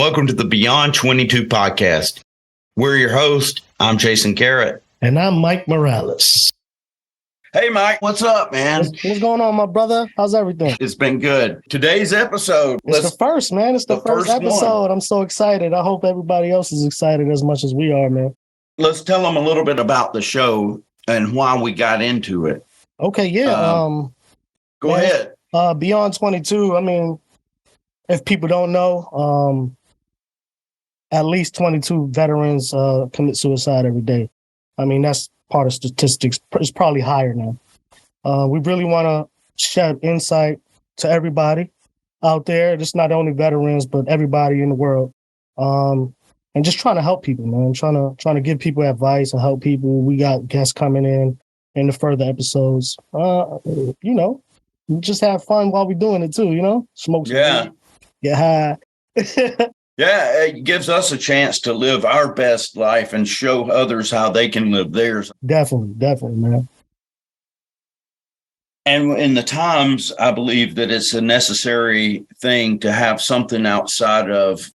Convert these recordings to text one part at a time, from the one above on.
Welcome to the Beyond 22 podcast. We're your host. I'm Jason Garrett. And I'm Mike Morales. Hey, Mike. What's up, man? What's going on, my brother? How's everything? It's been good. Today's episode. It's the first, man. It's the first episode. One. I'm so excited. I hope everybody else is excited as much as we are, man. Let's tell them a little bit about the show and why we got into it. Okay, yeah. Go ahead. Beyond 22, I mean, if people don't know, at least 22 veterans commit suicide every day. I mean, that's part of statistics. It's probably higher now. We really want to shed insight to everybody out there. Just not only veterans, but everybody in the world. And just trying to help people, man. Trying to give people advice and help people. We got guests coming in the further episodes. Just have fun while we're doing it too, Smoke some weed, get high. Yeah, it gives us a chance to live our best life and show others how they can live theirs. Definitely, man. And in the times, I believe that it's a necessary thing to have something outside of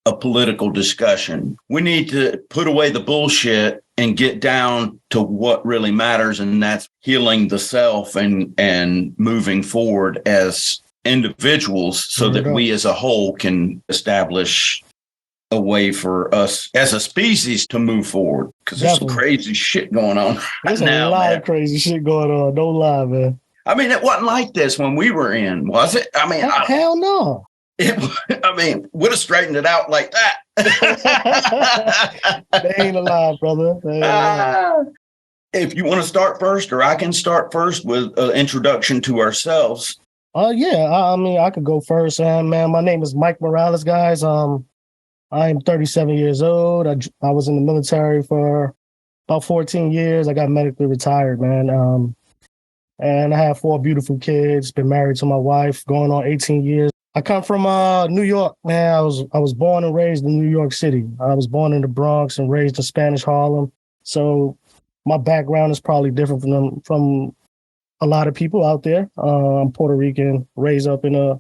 a political discussion. We need to put away the bullshit and get down to what really matters, and that's healing the self and moving forward as individuals so that we as a whole can establish a way for us as a species to move forward, because there's some crazy shit going on There's a lot of crazy shit going on. Don't lie, man. I mean, it wasn't like this when we were in, was it? I mean, hell no. Would have straightened it out like that. They ain't alive, brother. If you want to start first, or I can start first with an introduction to ourselves. I could go first. Man, my name is Mike Morales, guys. I'm 37 years old. I was in the military for about 14 years. I got medically retired, man. And I have 4 beautiful kids. Been married to my wife, going on 18 years. I come from New York, man. I was born and raised in New York City. I was born in the Bronx and raised in Spanish Harlem. So my background is probably different from a lot of people out there. I'm Puerto Rican, raised up in a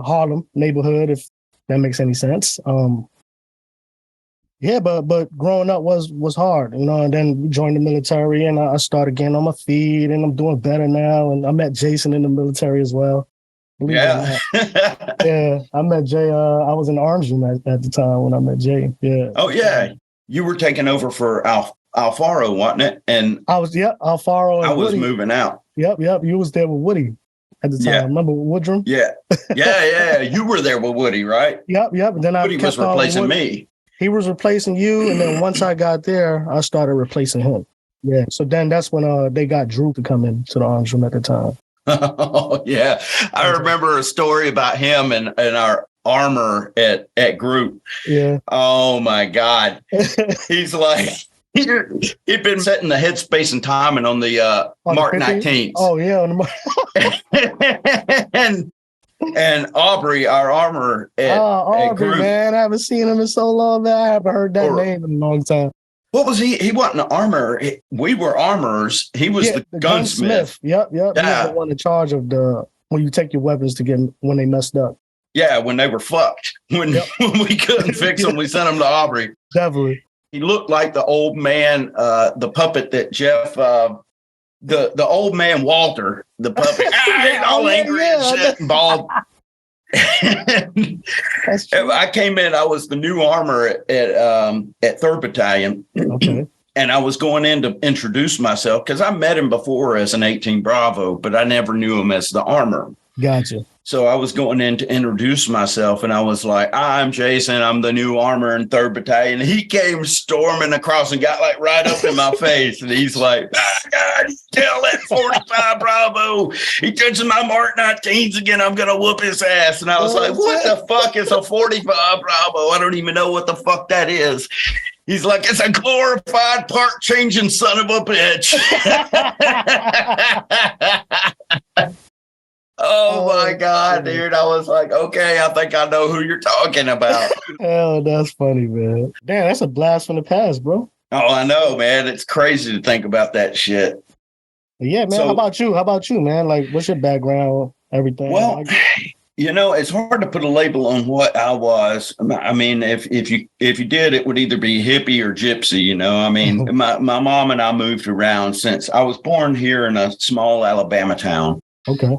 Harlem neighborhood, if that makes any sense. But growing up was hard, and then we joined the military and I started getting on my feet and I'm doing better now. And I met Jason in the military as well. Yeah. Yeah. I met Jay. I was in the arms room at the time when I met Jay. Yeah. Oh yeah. You were taking over for Alfaro, wasn't it? And I was, Alfaro. I was moving out. Yep. You was there with Woody at the time. Yeah. Remember Woodrum? Yeah. You were there with Woody, right? Yep. And then Woody was replacing me. He was replacing you, and then once I got there, I started replacing him. Yeah. So then that's when they got Drew to come into the arms room at the time. Oh yeah, I remember a story about him and our armor at group. Yeah. Oh my God, he's like he'd been setting the headspace and timing on the Mark 19th. Oh yeah, on the and Aubrey, our armor at group. Man, I haven't seen him in so long. Man, I haven't heard that name in a long time. What was he? He wasn't an armor. We were armorers. He was the gunsmith. Yep. Yeah. He was the one in charge of when you take your weapons to get when they messed up. Yeah, when they were fucked. When we couldn't fix them, we sent them to Aubrey. Definitely. He looked like the old man, the puppet that Jeff, the old man Walter, the puppet, all angry and shit and bald. I came in, I was the new armor at 3rd Battalion. Okay. And I was going in to introduce myself because I met him before as an 18 Bravo, but I never knew him as the armor. Gotcha. So I was going in to introduce myself, and I was like, I'm Jason. I'm the new armor in 3rd Battalion. He came storming across and got like right up in my face. And he's like, God, tell that 45 Bravo. He touches my Mark 19s again. I'm going to whoop his ass. And I was like, what the fuck is a 45 Bravo? I don't even know what the fuck that is. He's like, it's a glorified part changing son of a bitch. Oh my God, dude. I was like, okay, I think I know who you're talking about. Oh, that's funny, man. Damn, that's a blast from the past, bro. Oh, I know, man. It's crazy to think about that shit. Yeah, man. So, how about you, man? Like, what's your background, everything? Well, It's hard to put a label on what I was. I mean, if you did, it would either be hippie or gypsy. I mean, my mom and I moved around since I was born here in a small Alabama town. Okay.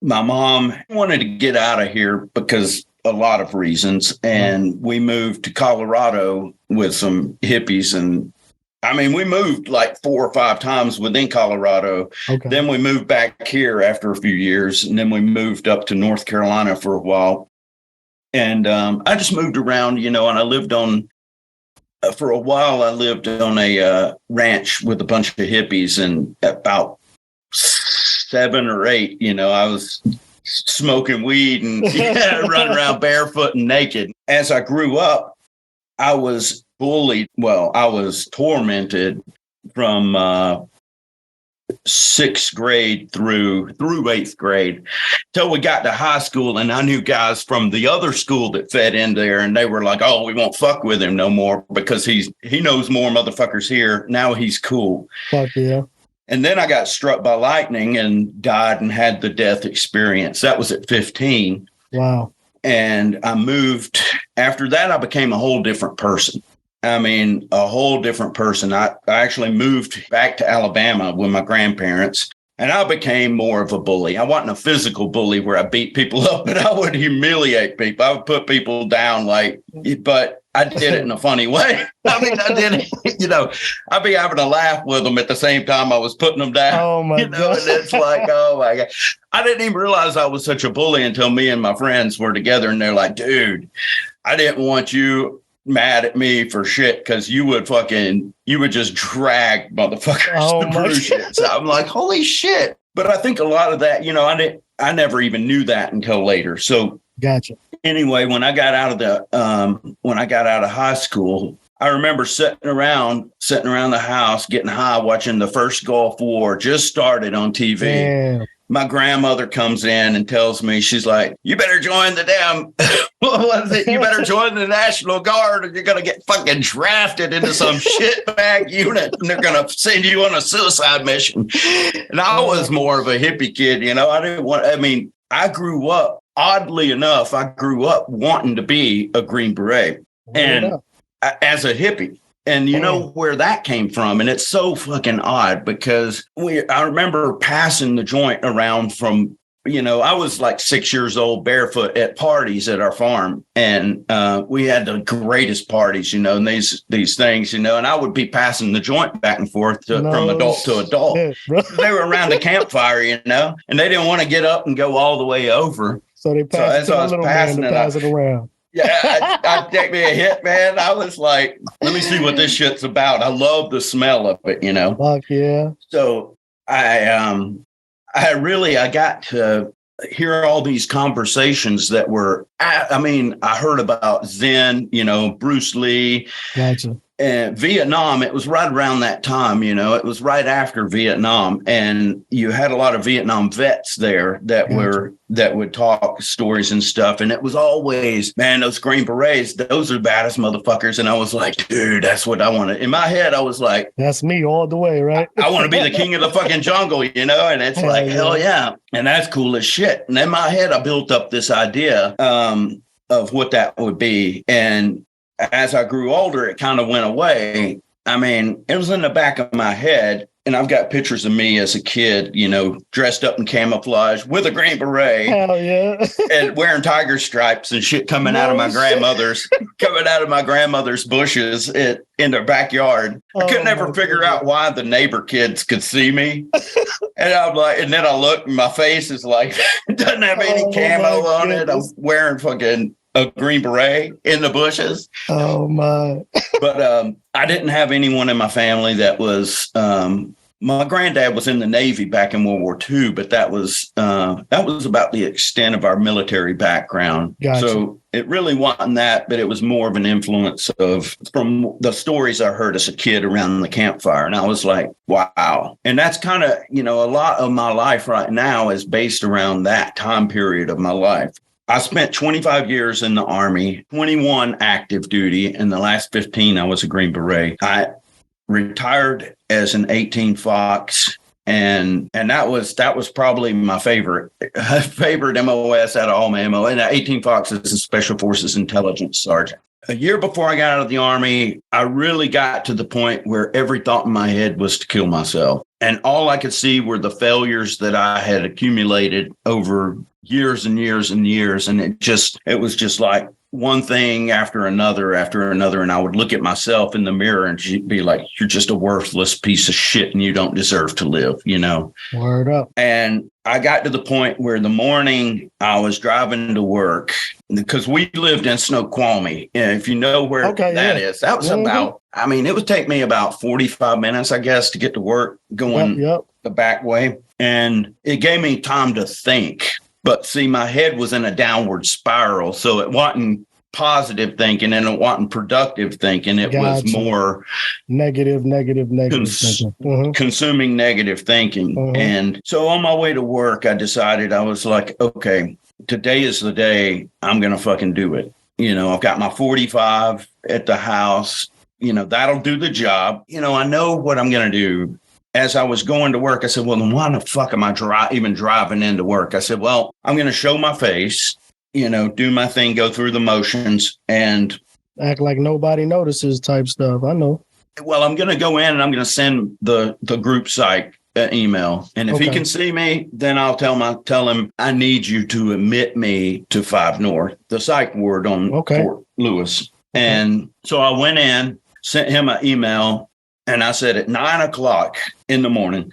My mom wanted to get out of here because a lot of reasons, and we moved to Colorado with some hippies, and I mean, we moved like 4 or 5 times within Colorado. Okay. Then we moved back here after a few years, and then we moved up to North Carolina for a while. And I just moved around, and I lived on, for a while, I lived on a ranch with a bunch of hippies, and about 7 or 8, I was smoking weed and running around barefoot and naked. As I grew up, I was bullied. Well, I was tormented from 6th grade through 8th grade till we got to high school. And I knew guys from the other school that fed in there, and they were like, "Oh, we won't fuck with him no more because he knows more motherfuckers here. Now he's cool." Fuck yeah. And then I got struck by lightning and died and had the death experience. That was at 15. Wow. And I moved. After that, I became a whole different person. I mean, a whole different person. I actually moved back to Alabama with my grandparents, and I became more of a bully. I wasn't a physical bully where I beat people up, but I would humiliate people. I would put people down, but I did it in a funny way. I mean, I did it, I'd be having a laugh with them at the same time I was putting them down. Oh, my God. And it's like, oh, my God. I didn't even realize I was such a bully until me and my friends were together, and they're like, "Dude, I didn't want you mad at me for shit because you would just drag motherfuckers to bruises." So I'm like, holy shit. But I think a lot of that, I never even knew that until later. So gotcha. Anyway, when I got out of high school, I remember sitting around the house, getting high, watching the first Gulf War just started on TV. Damn. My grandmother comes in and tells me, she's like, "You better join the you better join the National Guard, or you're going to get fucking drafted into some shitbag unit, and they're going to send you on a suicide mission." And I was more of a hippie kid, I grew up, oddly enough, wanting to be a Green Beret and as a hippie. And you know where that came from. And it's so fucking odd because I remember passing the joint around from, I was like 6 years old, barefoot at parties at our farm. And we had the greatest parties, and these things, and I would be passing the joint back and forth from adult to adult. They were around the campfire, and they didn't want to get up and go all the way over. So they passed it around. Yeah, I'd take me a hit, man. I was like, let me see what this shit's about. I love the smell of it, Fuck yeah. So I got to hear all these conversations that were, I heard about Zen, Bruce Lee. Gotcha. And Vietnam, it was right around that time, it was right after Vietnam. And you had a lot of Vietnam vets there that would talk stories and stuff. And it was always, man, those Green Berets, those are the baddest motherfuckers. And I was like, dude, that's what I wanted. In my head, I was like, that's me all the way, right? I want to be the king of the fucking jungle, and it's hell yeah. And that's cool as shit. And in my head, I built up this idea of what that would be. And as I grew older, it kind of went away. It was in the back of my head, and I've got pictures of me as a kid, dressed up in camouflage with a Green Beret. Hell yeah. And wearing tiger stripes and shit coming out of my grandmother's bushes in their backyard. I could never figure out why the neighbor kids could see me. And I'm like, and then I look, and my face is like, it doesn't have any camo on it. I'm wearing fucking a Green Beret in the bushes. Oh my. But I didn't have anyone in my family that was my granddad was in the Navy back in World War II, but that was about the extent of our military background. Gotcha. So it really wasn't that, but it was more of an influence from the stories I heard as a kid around the campfire. And I was like, wow. And that's kind of, a lot of my life right now is based around that time period of my life. I spent 25 years in the Army, 21 active duty, and the last 15, I was a Green Beret. I retired as an 18 Fox, And that was probably my favorite MOS out of all my MO. And 18 Fox is a Special Forces Intelligence Sergeant. A year before I got out of the Army, I really got to the point where every thought in my head was to kill myself. And all I could see were the failures that I had accumulated over years and years and years. And it was just like one thing after another. And I would look at myself in the mirror and be like, you're just a worthless piece of shit and you don't deserve to live, you know? Word up. And I got to the point where the morning I was driving to work, because we lived in Snoqualmie. And if you know where that is, that was about, I mean, it would take me about 45 minutes, I guess, to get to work going the back way. And it gave me time to think. But see, my head was in a downward spiral. So it wasn't positive thinking and it wasn't productive thinking. It was more negative thinking. Consuming negative thinking. And so on my way to work, I decided, I was like, okay, today is the day I'm going to fucking do it. You know, I've got my 45 at the house. You know, that'll do the job. You know, I know what I'm going to do. As I was going to work, I said, well, then why the fuck am I even driving into work? I said, well, I'm going to show my face, you know, do my thing, go through the motions and act like nobody notices type stuff. I know. Well, I'm going to go in and I'm going to send the group psych an email. And if he can see me, then I'll tell him I need you to admit me to 5 North, the psych ward on Fort Lewis. And so I went in, sent him an email. And I said at 9:00 in the morning,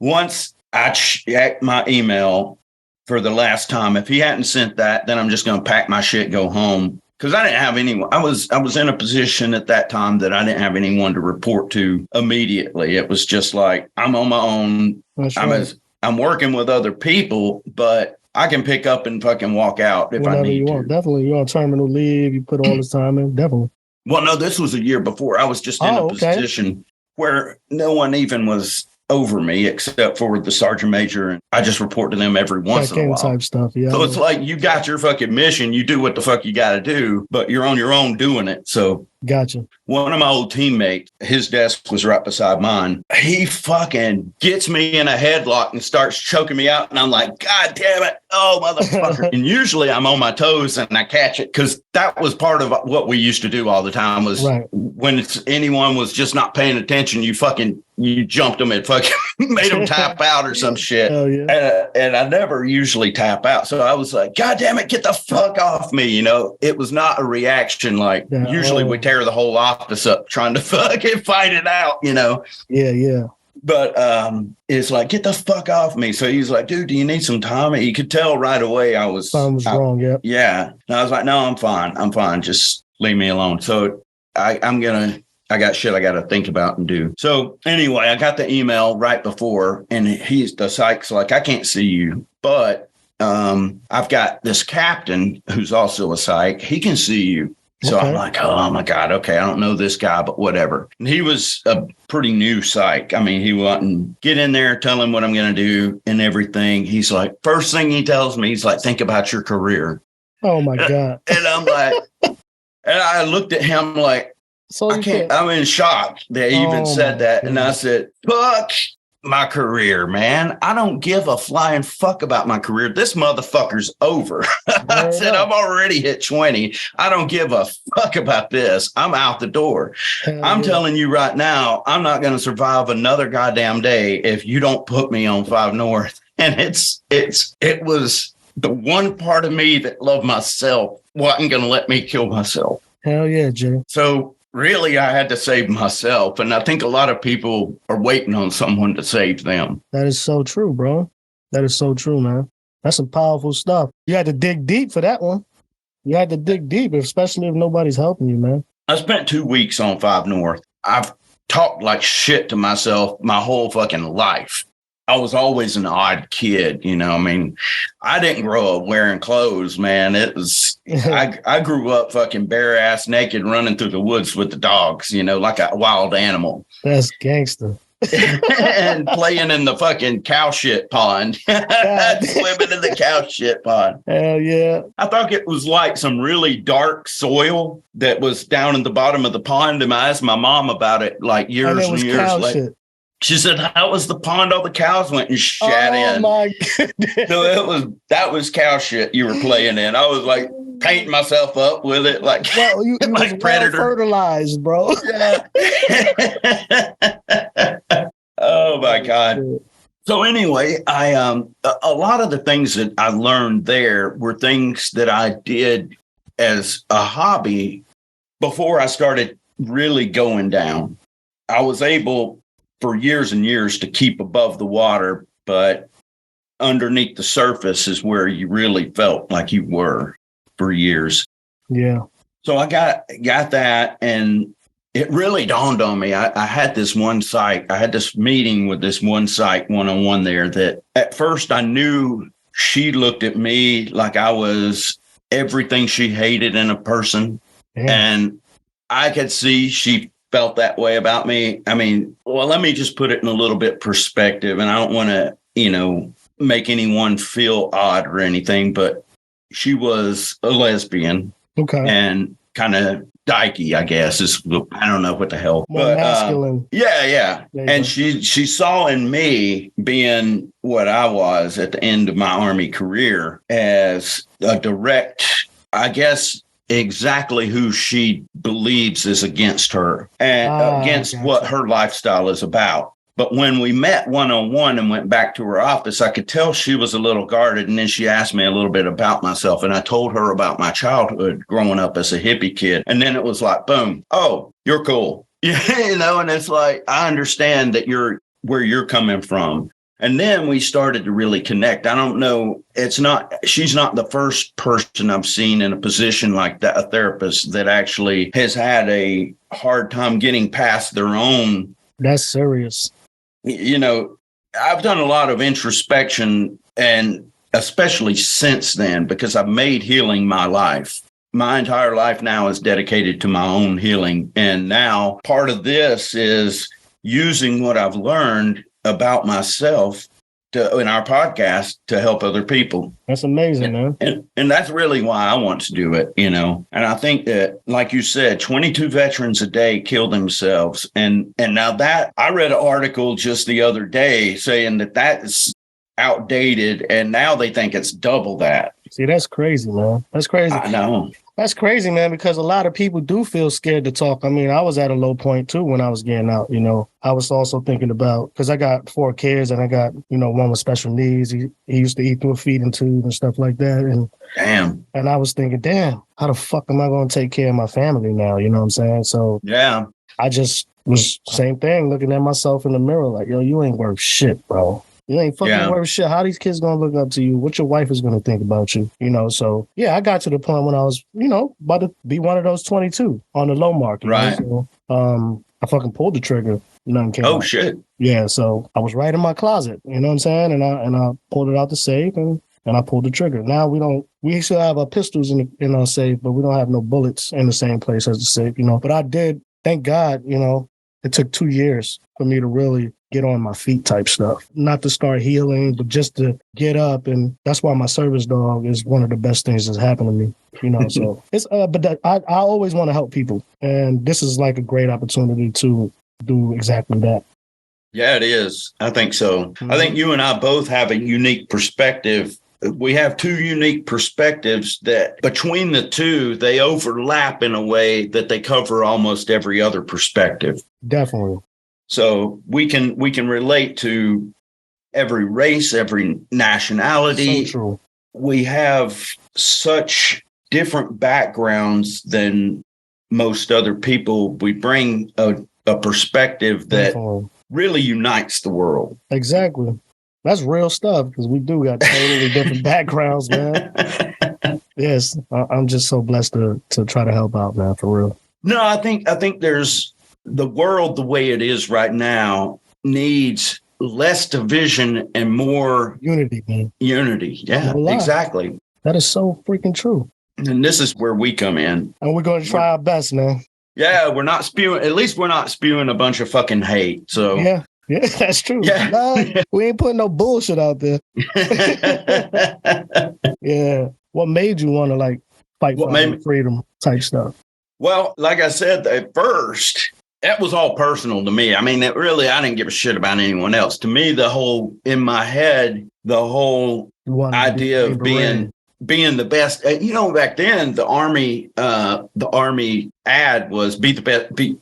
once I checked my email for the last time, if he hadn't sent that, then I'm just going to pack my shit, go home. Because I didn't have anyone. I was in a position at that time that I didn't have anyone to report to immediately. It was just like, I'm on my own. I'm working with other people, but I can pick up and fucking walk out if I need to. Definitely. You're on terminal leave. You put all this time in. Definitely. Well, no, this was a year before. I was just in a position where no one even was over me except for the sergeant major. And I just report to them every once in a while. Type stuff, yeah. So it's like you got your fucking mission. You do what the fuck you got to do, but you're on your own doing it. So gotcha. One of my old teammates, his desk was right beside mine. He fucking gets me in a headlock and starts choking me out. And I'm like, God damn it. Oh, motherfucker. And usually I'm on my toes and I catch it because that was part of what we used to do all the time was when anyone was just not paying attention, you jumped them and fucking made them tap out or some shit. Hell yeah. And I never usually tap out. So I was like, God damn it, get the fuck off me. You know, it was not a reaction like usually we tear the whole office up trying to fucking fight it out, you know? Yeah. But it's like, get the fuck off me. So he's like, dude, do you need some time? And he could tell right away something was wrong, yeah. Yeah. And I was like, no, I'm fine. Just leave me alone. So I got shit I got to think about and do. So anyway, I got the email right before, and the psych's like, I can't see you, but I've got this captain who's also a psych. He can see you. So I'm like, oh my God, okay, I don't know this guy, but whatever. And he was a pretty new psych. I mean, he wouldn't get in there, tell him what I'm going to do and everything. He's like, first thing he tells me, he's like, think about your career. Oh my God. And I'm like, and I looked at him like, I'm in shock that he even said that. God. And I said, fuck my career, man. I don't give a flying fuck about my career. This motherfucker's over. I said, I've already hit 20. I don't give a fuck about this. I'm out the door. I'm telling you right now, I'm not going to survive another goddamn day if you don't put me on 5 North. And it was the one part of me that loved myself wasn't going to let me kill myself. Hell yeah, Jay. So really, I had to save myself. And I think a lot of people are waiting on someone to save them. That is so true, bro. That is so true, man. That's some powerful stuff. You had to dig deep for that one. You had to dig deep, especially if nobody's helping you, man. I spent 2 weeks on 5 North. I've talked like shit to myself my whole fucking life. I was always an odd kid, you know. I mean, I didn't grow up wearing clothes, man. It was, I grew up fucking bare ass naked running through the woods with the dogs, you know, like a wild animal. That's gangster. And playing in the fucking cow shit pond. Swimming in the cow shit pond. Hell yeah. I thought it was like some really dark soil that was down in the bottom of the pond. And I asked my mom about it like years and years later. Shit. She said, "How was the pond all the cows went and shat in?" Oh my goodness. No, that was cow shit you were playing in. I was like painting myself up with it, like Well, you like was Predator. well fertilized, bro. Yeah. Oh my God. So anyway, I a lot of the things that I learned there were things that I did as a hobby before I started really going down. I was able for years and years to keep above the water, but underneath the surface is where you really felt like you were for years. Yeah. So I got that, and it really dawned on me. I had this one site. I had this meeting with this one site one-on-one there that at first I knew she looked at me like I was everything she hated in a person. Yeah. And I could see she felt that way about me. I mean, well, let me just put it in a little bit perspective. And I don't want to, make anyone feel odd or anything, but she was a lesbian. Okay. And kind of dykey, I guess. I don't know what the hell. More masculine. Yeah. And she saw in me being what I was at the end of my Army career as a direct, I guess, exactly who she believes is against her and against what her lifestyle is about. But when we met one-on-one and went back to her office, I could tell she was a little guarded. And then she asked me a little bit about myself. And I told her about my childhood growing up as a hippie kid. And then it was like, boom, oh, you're cool. And it's like, I understand that where you're coming from. And then we started to really connect. I don't know. She's not the first person I've seen in a position like that, a therapist that actually has had a hard time getting past their own. That's serious. I've done a lot of introspection, and especially since then, because I've made healing my life. My entire life now is dedicated to my own healing. And now part of this is using what I've learned about myself in our podcast to help other people. That's amazing, man. And that's really why I want to do it, And I think that, like you said, 22 veterans a day kill themselves. And now that I read an article just the other day saying that is outdated, and now they think it's double that. See, that's crazy, man. That's crazy. I know. That's crazy, man, because a lot of people do feel scared to talk. I mean, I was at a low point, too, when I was getting out, I was also thinking about, because I got 4 kids and I got, one with special needs. He used to eat through a feeding tube and stuff like that. And damn. And I was thinking, damn, how the fuck am I going to take care of my family now? You know what I'm saying? So yeah, I just was same thing, looking at myself in the mirror like, yo, you ain't worth shit, bro. You ain't fucking worth shit. How these kids gonna look up to you? What your wife is gonna think about you? So yeah, I got to the point when I was, about to be one of those 22 on the low market. Right. So, I fucking pulled the trigger. Nothing came out. Shit. Yeah. So I was right in my closet. You know what I'm saying? And I pulled it out the safe and I pulled the trigger. Now we still have our pistols in our safe, but we don't have no bullets in the same place as the safe. But I did, thank God. It took 2 years for me to really get on my feet type stuff. Not to start healing, but just to get up. And that's why my service dog is one of the best things that's happened to me. So it's, but I always want to help people. And this is like a great opportunity to do exactly that. Yeah, it is. I think so. Mm-hmm. I think you and I both have a unique perspective. We have 2 unique perspectives that between the 2, they overlap in a way that they cover almost every other perspective. Definitely. So we can relate to every race, every nationality. So true. We have such different backgrounds than most other people. We bring a perspective that really unites the world. Exactly. That's real stuff, because we do got totally different backgrounds, man. Yes, I'm just so blessed to try to help out, man, for real. No, I think there's the world the way it is right now needs less division and more unity, man. Unity. Yeah, exactly. That is so freaking true. And this is where we come in. And we're going to try our best, man. Yeah, we're not spewing a bunch of fucking hate. So yeah, that's true. Yeah. No, we ain't putting no bullshit out there. Yeah. What made you want to fight for freedom type stuff? Well, like I said, at first, that was all personal to me. I mean, I didn't give a shit about anyone else. To me, in my head, the whole idea of being the best, back then the army ad was be the best, be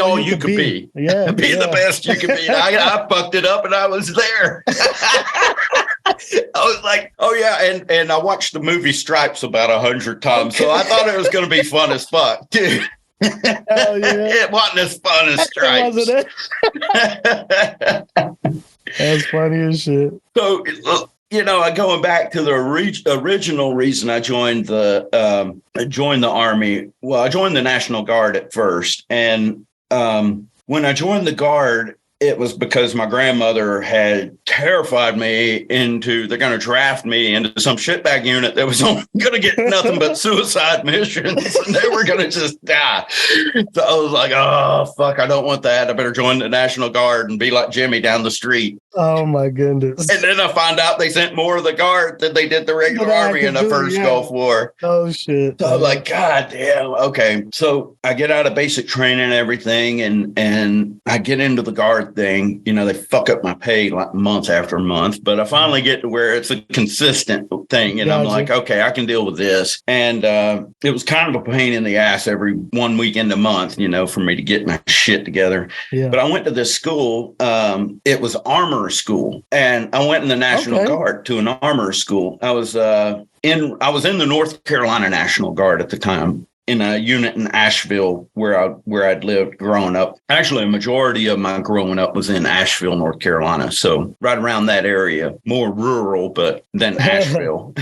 all you could be. Yeah. Be the best you could be. I fucked it up and I was there. I was like, oh yeah. And I watched the movie Stripes about 100 times. So I thought it was going to be fun as fuck, dude. Hell yeah. It wasn't as fun as Stripes. Wasn't it? That's funny as shit. So, going back to the original reason I joined the Army. Well, I joined the National Guard at first. And when I joined the Guard, it was because my grandmother had terrified me into, they're going to draft me into some shitbag unit that was only going to get nothing but suicide missions, and they were going to just die. So I was like, oh, fuck, I don't want that. I better join the National Guard and be like Jimmy down the street. Oh, my goodness. And then I find out they sent more of the Guard than they did the regular Army in the first Gulf War. Oh, shit. So I was like, God damn. Okay. So I get out of basic training and everything, and I get into the Guard thing. They fuck up my pay like month after month, but I finally get to where it's a consistent thing. And I'm like, okay, I can deal with this. And it was kind of a pain in the ass every 1 weekend a month, for me to get my shit together. Yeah. But I went to this school. It was armor school. And I went in the National Guard to an armor school. I was in the North Carolina National Guard at the time, in a unit in Asheville where I'd lived growing up. Actually, a majority of my growing up was in Asheville, North Carolina. So right around that area, more rural, but than Asheville.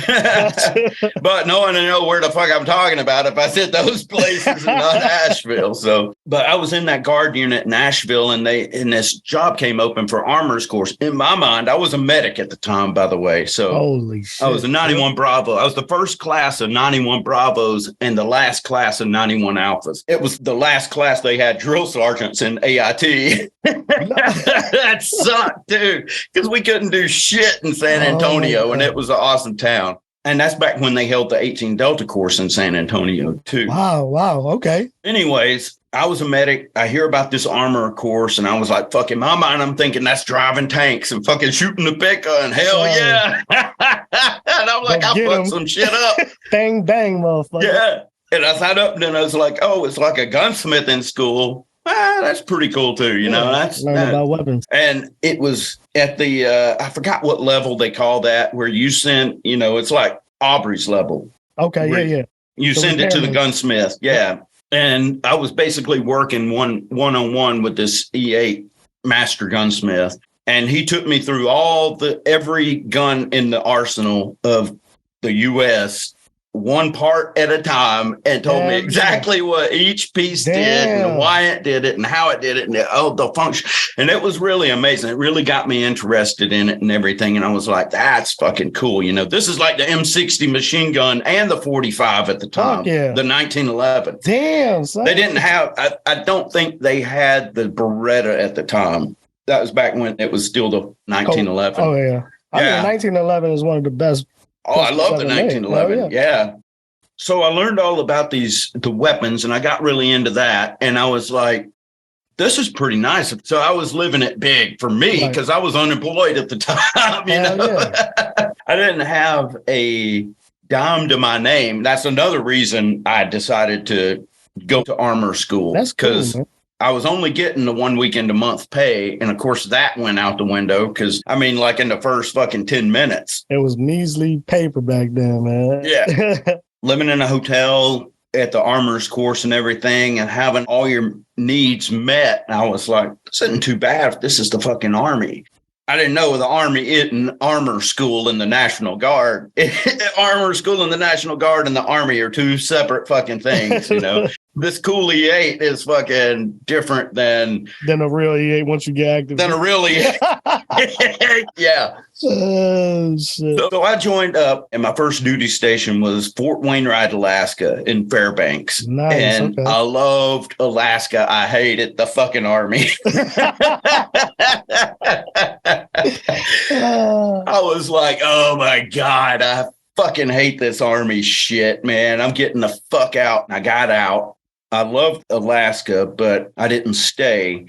But no one will know where the fuck I'm talking about if I said those places and not Asheville. So, but I was in that Guard unit in Asheville, and this job came open for armor's course. In my mind, I was a medic at the time, by the way. So holy shit. I was a 91 Bravo. I was the first class of 91 Bravos and the last class of 91 Alphas. It was the last class they had drill sergeants in AIT. That sucked, dude, because we couldn't do shit in San Antonio, and it was an awesome town. And that's back when they held the 18 Delta course in San Antonio, too. Wow. Okay. Anyways, I was a medic. I hear about this armor course, and I was like, fuck, in my mind, I'm thinking that's driving tanks and fucking shooting the picker, and hell yeah. And I'm like, I fucked some shit up. Bang, bang, motherfucker. Yeah. And I signed up, and then I was like, oh, it's like a gunsmithing school. That's pretty cool, too. That's learn about weapons. And it was at the, I forgot what level they call that, where you send, it's like Aubrey's level. Okay, yeah. You send it to the gunsmith. Yeah. And I was basically working one-on-one with this E8 master gunsmith. And he took me through every gun in the arsenal of the U.S., one part at a time, and told me exactly what each piece did and why it did it and how it did it and the function. And it was really amazing. It really got me interested in it and everything. And I was like, that's fucking cool. This is like the M60 machine gun and the 45 at the time, the 1911. Damn. Son. They didn't have, I don't think they had the Beretta at the time. That was back when it was still the 1911. Oh yeah. I mean, 1911 is one of the best. Oh, I love the 1911. Yeah. So I learned all about the weapons, and I got really into that. And I was like, this is pretty nice. So I was living it big for me because I was unemployed at the time. Yeah. I didn't have a dime to my name. That's another reason I decided to go to armor school. That's because I was only getting the 1 weekend a month pay. And of course, that went out the window because, like in the first fucking 10 minutes. It was measly paper back then, man. Yeah. Living in a hotel at the armor's course and everything and having all your needs met. And I was like, this isn't too bad if this is the fucking Army. I didn't know the Army isn't armor school in the National Guard. Armor school in the National Guard and the Army are two separate fucking things, This cool E8 is fucking different than a real E8 once you get active. Than a real E8. Yeah. Oh, shit. So I joined up, and my first duty station was Fort Wainwright, Alaska in Fairbanks. Nice. And I loved Alaska. I hated the fucking Army. I was like, oh my God, I fucking hate this Army shit, man. I'm getting the fuck out. And I got out. I loved Alaska, but I didn't stay.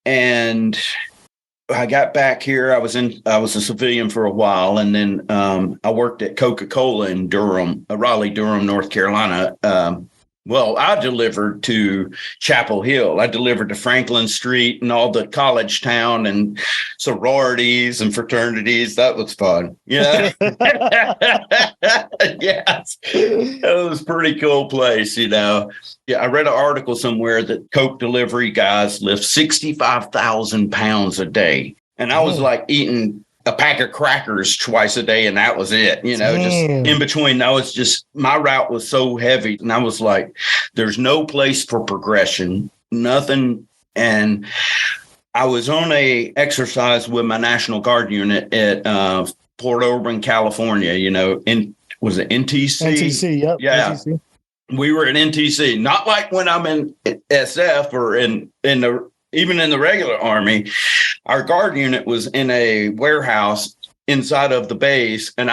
And I got back here. I was a civilian for a while, and then I worked at Coca-Cola in Durham, Raleigh, Durham, North Carolina. Well, I delivered to Chapel Hill. I delivered to Franklin Street and all the college town and sororities and fraternities. That was fun. Yeah. Yes. It was a pretty cool place, you know. Yeah, I read an article somewhere that Coke delivery guys lift 65,000 pounds a day. And I was like eating a pack of crackers twice a day, and that was it. You know, just in between. My route was so heavy, and I was like, there's no place for progression, nothing. And I was on a exercise with my National Guard unit at Port Auburn, California. You know, was it NTC? NTC, yep. Yeah. NTC. We were at NTC, not like when I'm in SF or even in the regular Army. Our guard unit was in a warehouse inside of the base, and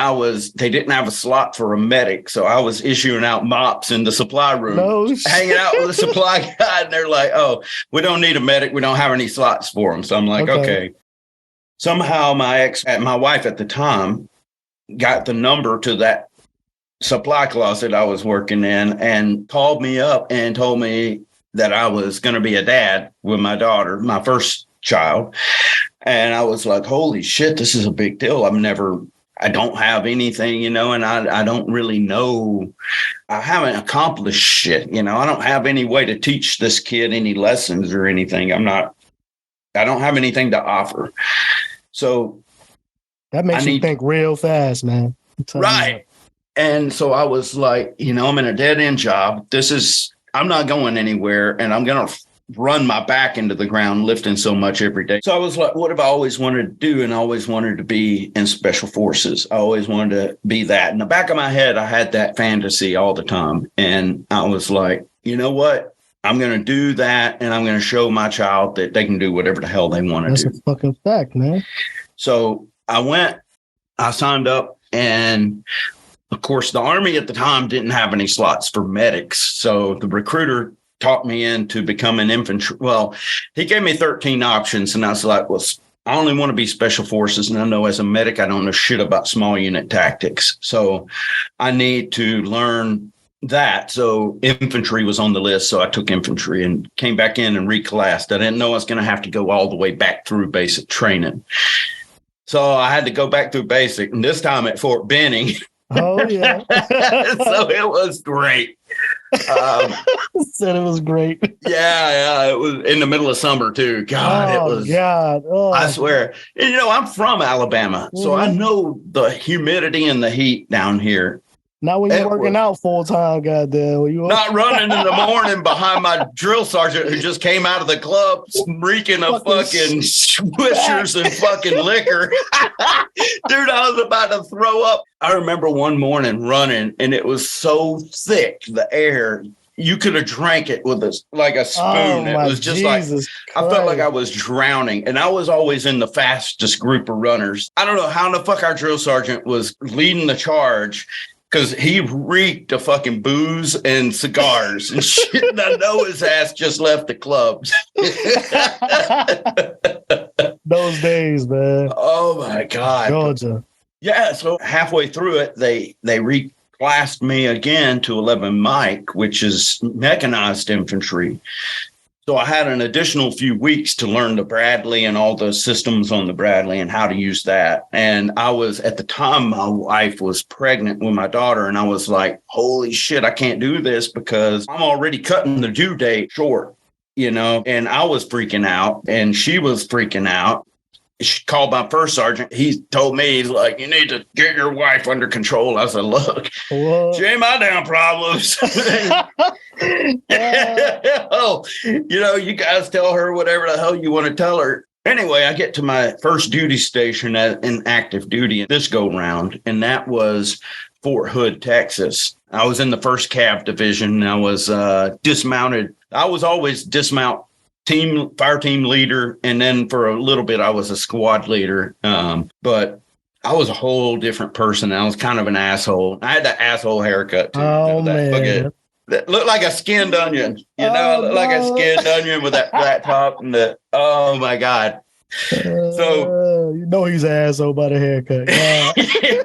they didn't have a slot for a medic. So I was issuing out mops in the supply room, hanging out with the supply guy. And they're like, oh, we don't need a medic. We don't have any slots for him. So I'm like, okay. Somehow my wife at the time got the number to that supply closet I was working in and called me up and told me that I was going to be a dad with my daughter, my first child. And I was like, holy shit, this is a big deal. I don't have anything, you know, and I don't really know. I haven't accomplished shit, you know. I don't have any way to teach this kid any lessons or anything. I don't have anything to offer. So that makes you think real fast, man. Right. And so I was like, you know, I'm in a dead end job. I'm not going anywhere, and I'm going to run my back into the ground lifting so much every day. So I was like, what have I always wanted to do? And I always wanted to be in special forces. I always wanted to be that. In the back of my head, I had that fantasy all the time. And I was like, you know what? I'm going to do that, and I'm going to show my child that they can do whatever the hell they want to do. That's a fucking fact, man. So I signed up, and of course, the Army at the time didn't have any slots for medics. So the recruiter talked me into becoming infantry. Well, he gave me 13 options, and I was like, well, I only want to be special forces. And I know as a medic, I don't know shit about small unit tactics. So I need to learn that. So infantry was on the list. So I took infantry and came back in and reclassed. I didn't know I was going to have to go all the way back through basic training. So I had to go back through basic, and this time at Fort Benning. Oh, yeah. So it was great. Said it was great. Yeah. It was in the middle of summer, too. God, it was. God. Oh. I swear. And, you know, I'm from Alabama, so I know the humidity and the heat down here. Not when you're working out full time, goddamn. Not running in the morning behind my drill sergeant who just came out of the club reeking of fucking swishers and fucking liquor. Dude, I was about to throw up. I remember one morning running, and it was so thick, the air. You could have drank it with a spoon. It was just Jesus Christ. I felt like I was drowning, and I was always in the fastest group of runners. I don't know how in the fuck our drill sergeant was leading the charge, because he reeked of fucking booze and cigars and shit. And I know his ass just left the club. Those days, man. Oh, my God. Georgia. Yeah, so halfway through it, they reclassed me again to 11 Mike, which is mechanized infantry. So I had an additional few weeks to learn the Bradley and all the systems on the Bradley and how to use that. And I was, at the time, my wife was pregnant with my daughter, and I was like, holy shit, I can't do this because I'm already cutting the due date short, you know? And I was freaking out, and she was freaking out. She called my first sergeant. He told me, he's like, you need to get your wife under control. I said, look, she ain't my damn problems. Oh, you know, you guys tell her whatever the hell you want to tell her. Anyway, I get to my first duty station in active duty this go round, and that was Fort Hood, Texas. I was in the 1st Cav Division. I was dismounted. I was always dismount fire team leader, and then for a little bit I was a squad leader, but I was a whole different person. I was kind of an asshole. I had that asshole haircut too. Oh, man. that looked like a skinned onion. Looked like a skinned onion with that flat top and oh my God. So he's an asshole by the haircut. Yeah.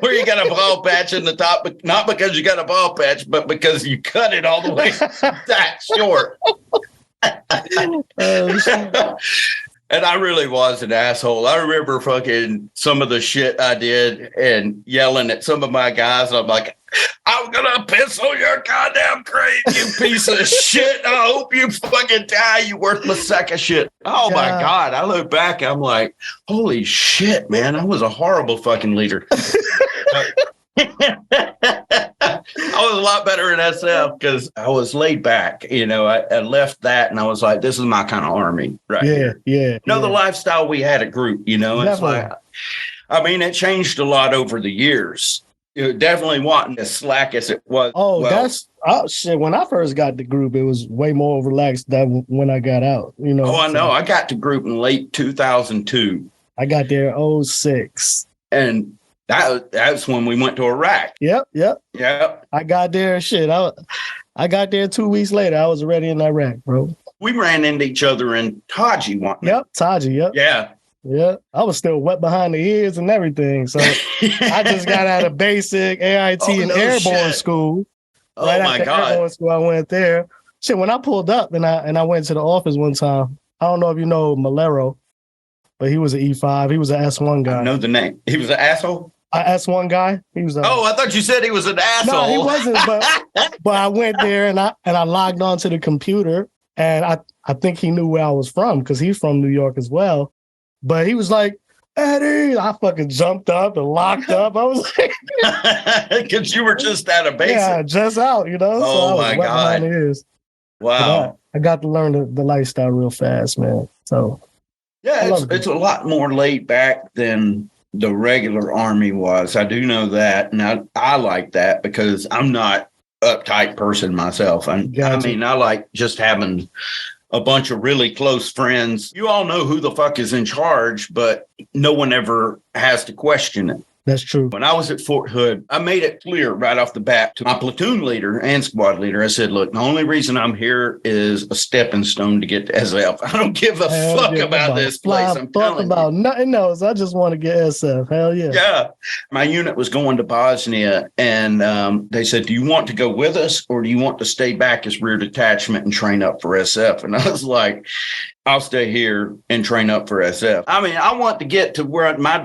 Where you got a ball patch in the top, but not because you got a ball patch, but because you cut it all the way that short. And I really was an asshole. I remember fucking some of the shit I did and yelling at some of my guys. I'm like, I'm gonna piss on your goddamn grave, you piece of shit. I hope you fucking die, you worthless sack of shit. Oh my God. I look back, I'm like, holy shit, man. I was a horrible fucking leader. I was a lot better in SF because I was laid back. I left that and I was like, this is my kind of army right here. Yeah. The lifestyle we had at group, it's like, it changed a lot over the years. It definitely wasn't as slack as it was. Shit. When I first got the group, it was way more relaxed than when I got out, Oh, I know. I got to group in late 2002. I got there 2006. And that's when we went to Iraq. Yep. I got there. Shit. I got there 2 weeks later. I was already in Iraq, bro. We ran into each other in Taji one. Yep, Taji. Yep. Yeah. Yeah. I was still wet behind the ears and everything. So I just got out of basic AIT and airborne school. Right my God. Airborne school, I went there. Shit. When I pulled up and I went to the office one time. I don't know if you know Malero, but he was an E5. He was an S1 guy. I know the name. He was an asshole. S1 guy. He was. I thought you said he was an asshole. No, he wasn't. But I went there and I logged onto the computer and I think he knew where I was from because he's from New York as well. But he was like, Eddie, I fucking jumped up and locked up. I was like, because you were just out of basic. Yeah, just out. Oh my God! Wow. I got to learn the lifestyle real fast, man. So yeah, it's a lot more laid back than the regular Army was. I do know that. And I like that because I'm not uptight person myself. I like just having a bunch of really close friends. You all know who the fuck is in charge, but no one ever has to question it. That's true. When I was at Fort Hood, I made it clear right off the bat to my platoon leader and squad leader. I said, look, the only reason I'm here is a stepping stone to get to SF. I don't give a fuck about this place. I'm telling about you. Nothing else. I just want to get SF. Hell yeah. Yeah. My unit was going to Bosnia and they said, do you want to go with us or do you want to stay back as rear detachment and train up for SF? And I was like, I'll stay here and train up for SF. I want to get to where my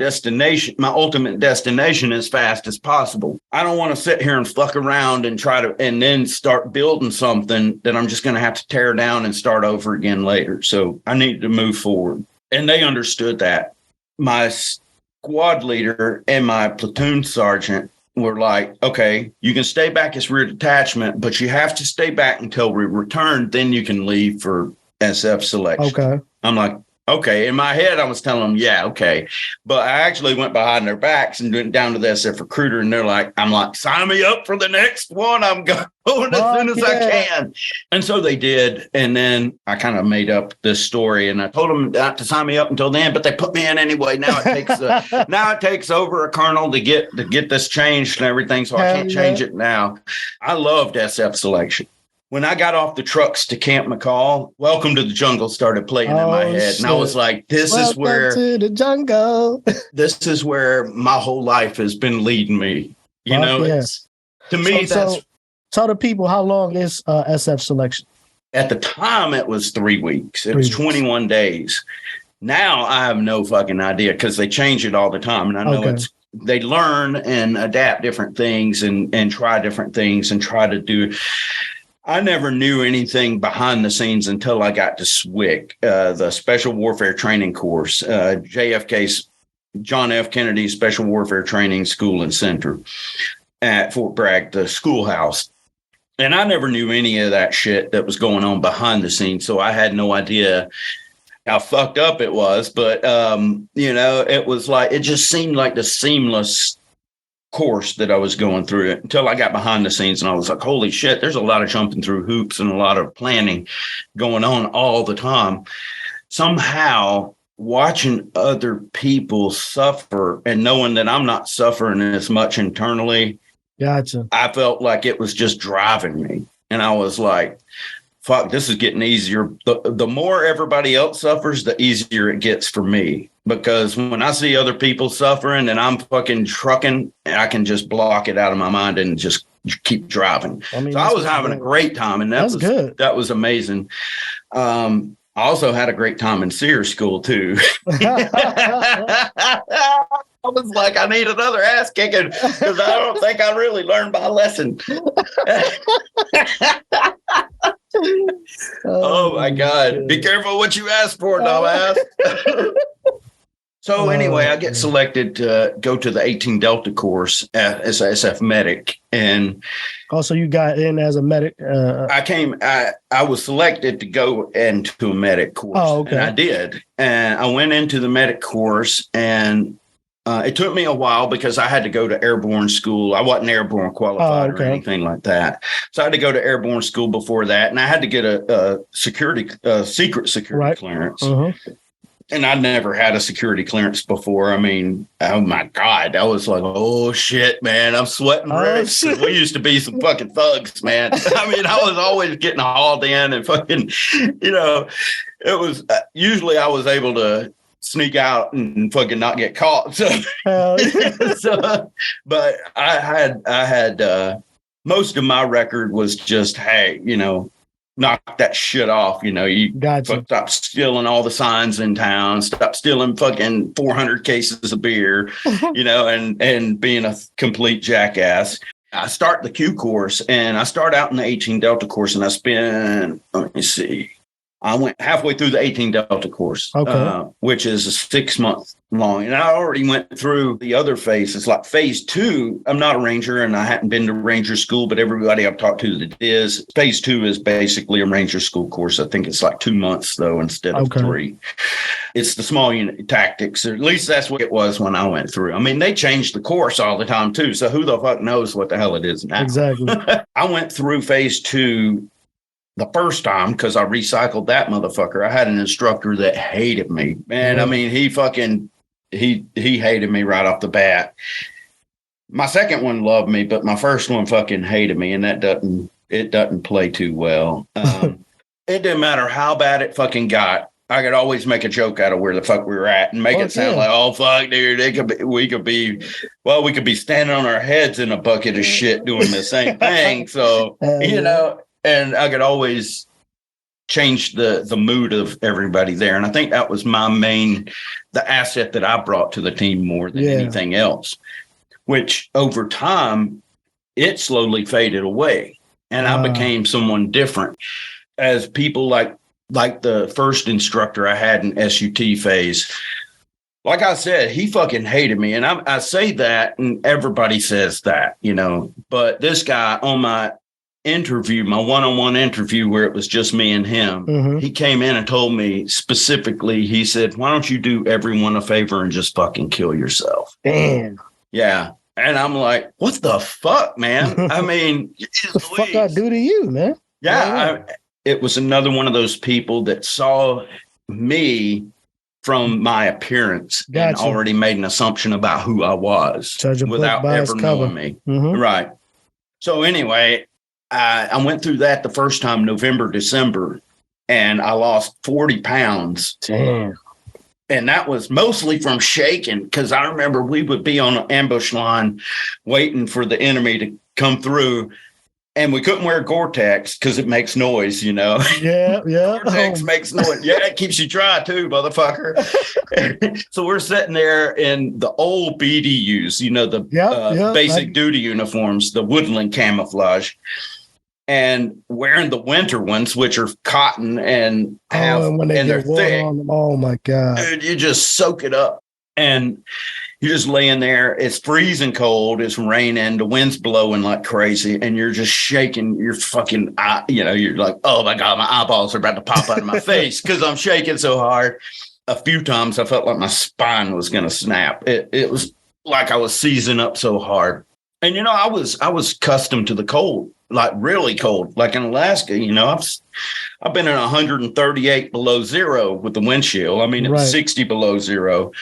ultimate destination as fast as possible. I don't want to sit here and fuck around and and then start building something that I'm just going to have to tear down and start over again later. So I need to move forward. And they understood that. My squad leader and my platoon sergeant were like, okay, you can stay back as rear detachment, but you have to stay back until we return. Then you can leave for SF selection. Okay. I'm like, okay. In my head, I was telling them, yeah, okay. But I actually went behind their backs and went down to the SF recruiter, and I'm like, sign me up for the next one. I'm going as soon as I can. And so they did. And then I kind of made up this story, and I told them not to sign me up until then, but they put me in anyway. Now it takes over a colonel to get this changed and everything, so I can't change it now. I loved SF selection. When I got off the trucks to Camp McCall, Welcome to the Jungle started playing in my head. And I was like, Welcome to the jungle. This is where my whole life has been leading me. To me, that's... Tell the people, how long is SF selection? At the time, it was 3 weeks. It was 21 days. Now, I have no fucking idea because they change it all the time. And I know they learn and adapt different things and try different things and try to do... I never knew anything behind the scenes until I got to SWCC, the Special Warfare Training Course, JFK's John F. Kennedy Special Warfare Training School and Center at Fort Bragg, the schoolhouse. And I never knew any of that shit that was going on behind the scenes. So I had no idea how fucked up it was. But, it was like, it just seemed like the seamless course that I was going through it until I got behind the scenes and I was like, holy shit, there's a lot of jumping through hoops and a lot of planning going on all the time. Somehow watching other people suffer and knowing that I'm not suffering as much internally. Gotcha. I felt like it was just driving me. And I was like, fuck, this is getting easier. The more everybody else suffers, the easier it gets for me. Because when I see other people suffering and I'm fucking trucking, I can just block it out of my mind and just keep driving. I mean, so I was having a great time, and that was good. That was amazing. I also had a great time in Sears school too. I was like, I need another ass kicking because I don't think I really learned my lesson. Oh my God. Be careful what you ask for, dumbass. So anyway, I get selected to go to the 18 Delta course as a SF medic. And also you got in as a medic? I was selected to go into a medic course. Oh, okay. And I did. And I went into the medic course, and it took me a while because I had to go to airborne school. I wasn't airborne qualified or anything like that. So I had to go to airborne school before that. And I had to get a secret security clearance. And I never had a security clearance before. I mean, oh my God. I was like, oh shit, man. I'm sweating bricks. We used to be some fucking thugs, man. I mean, I was always getting hauled in and fucking, it was usually I was able to sneak out and fucking not get caught. So, but I had most of my record was just, hey, knock that shit off. You stop stealing all the signs in town, stop stealing fucking 400 cases of beer, and being a complete jackass. I start the Q course, and I start out in the 18 Delta course, and I spend, let me see, I went halfway through the 18 Delta course, which is a 6 month long. And I already went through the other phases, like phase 2. I'm not a Ranger, and I hadn't been to Ranger school, but everybody I've talked to that is. Phase 2 is basically a Ranger school course. I think it's like 2 months, though, instead of 3. It's the small unit tactics, or at least that's what it was when I went through. I mean, they changed the course all the time, too. So who the fuck knows what the hell it is now? Exactly. I went through phase 2 the first time because I recycled that motherfucker. I had an instructor that hated me, man. I mean, he hated me right off the bat. My second one loved me, but my first one fucking hated me, and it doesn't play too well. It didn't matter how bad it fucking got. I could always make a joke out of where the fuck we were at and make it sound like, oh fuck, dude, we could be standing on our heads in a bucket of shit doing the same thing. So and I could always change the mood of everybody there. And I think that was the asset that I brought to the team more than anything else, which over time, it slowly faded away. And I became someone different. As people like the first instructor I had in SUT phase, like I said, he fucking hated me. And I say that, and everybody says that, but this guy on my one-on-one interview where it was just me and him, he came in and told me specifically, he said, why don't you do everyone a favor and just fucking kill yourself? Damn. Yeah. And I'm like, what the fuck, man? I mean, what the fuck I do to you, man? Yeah. It was another one of those people that saw me from my appearance and already made an assumption about who I was without ever knowing me. Right. So anyway, I went through that the first time, November, December, and I lost 40 pounds. Damn. And that was mostly from shaking, because I remember we would be on an ambush line waiting for the enemy to come through, and we couldn't wear Gore-Tex because it makes noise, Yeah. Gore-Tex makes noise. Yeah, it keeps you dry too, motherfucker. So we're sitting there in the old BDUs, the basic duty uniforms, the woodland camouflage, and wearing the winter ones, which are cotton and they're thick. Oh my God. Dude, you just soak it up. And you're just laying there. It's freezing cold. It's raining. The wind's blowing like crazy. And you're just shaking your fucking eye. You're like, oh my God, my eyeballs are about to pop out of my face because I'm shaking so hard. A few times I felt like my spine was going to snap. It was like I was seizing up so hard. And, I was accustomed to the cold, like really cold, like in Alaska. I've been in 138 below zero with the wind chill. I mean, it was 60 below zero.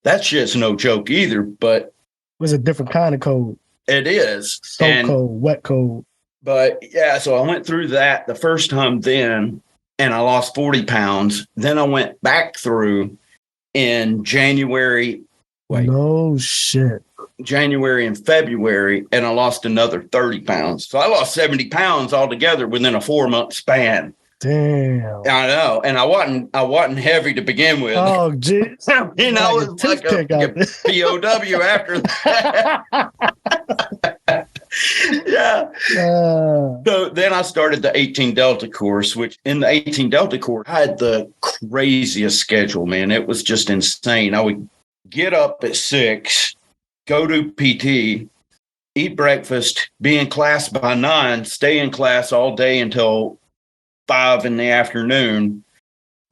That shit's no joke either, but it was a different kind of cold. It is. So cold, wet cold. But yeah, so I went through that the first time then, and I lost 40 pounds. Then I went back through in January. No shit. January and February, and I lost another 30 pounds. So I lost 70 pounds altogether within a 4-month span. Damn. I know. And I wasn't heavy to begin with. Oh, jeez. I was like a POW after that. Yeah. So then I started the 18 Delta course, which in the 18 Delta course, I had the craziest schedule, man. It was just insane. I would get up at 6, go to PT, eat breakfast, be in class by 9, stay in class all day until 5 in the afternoon,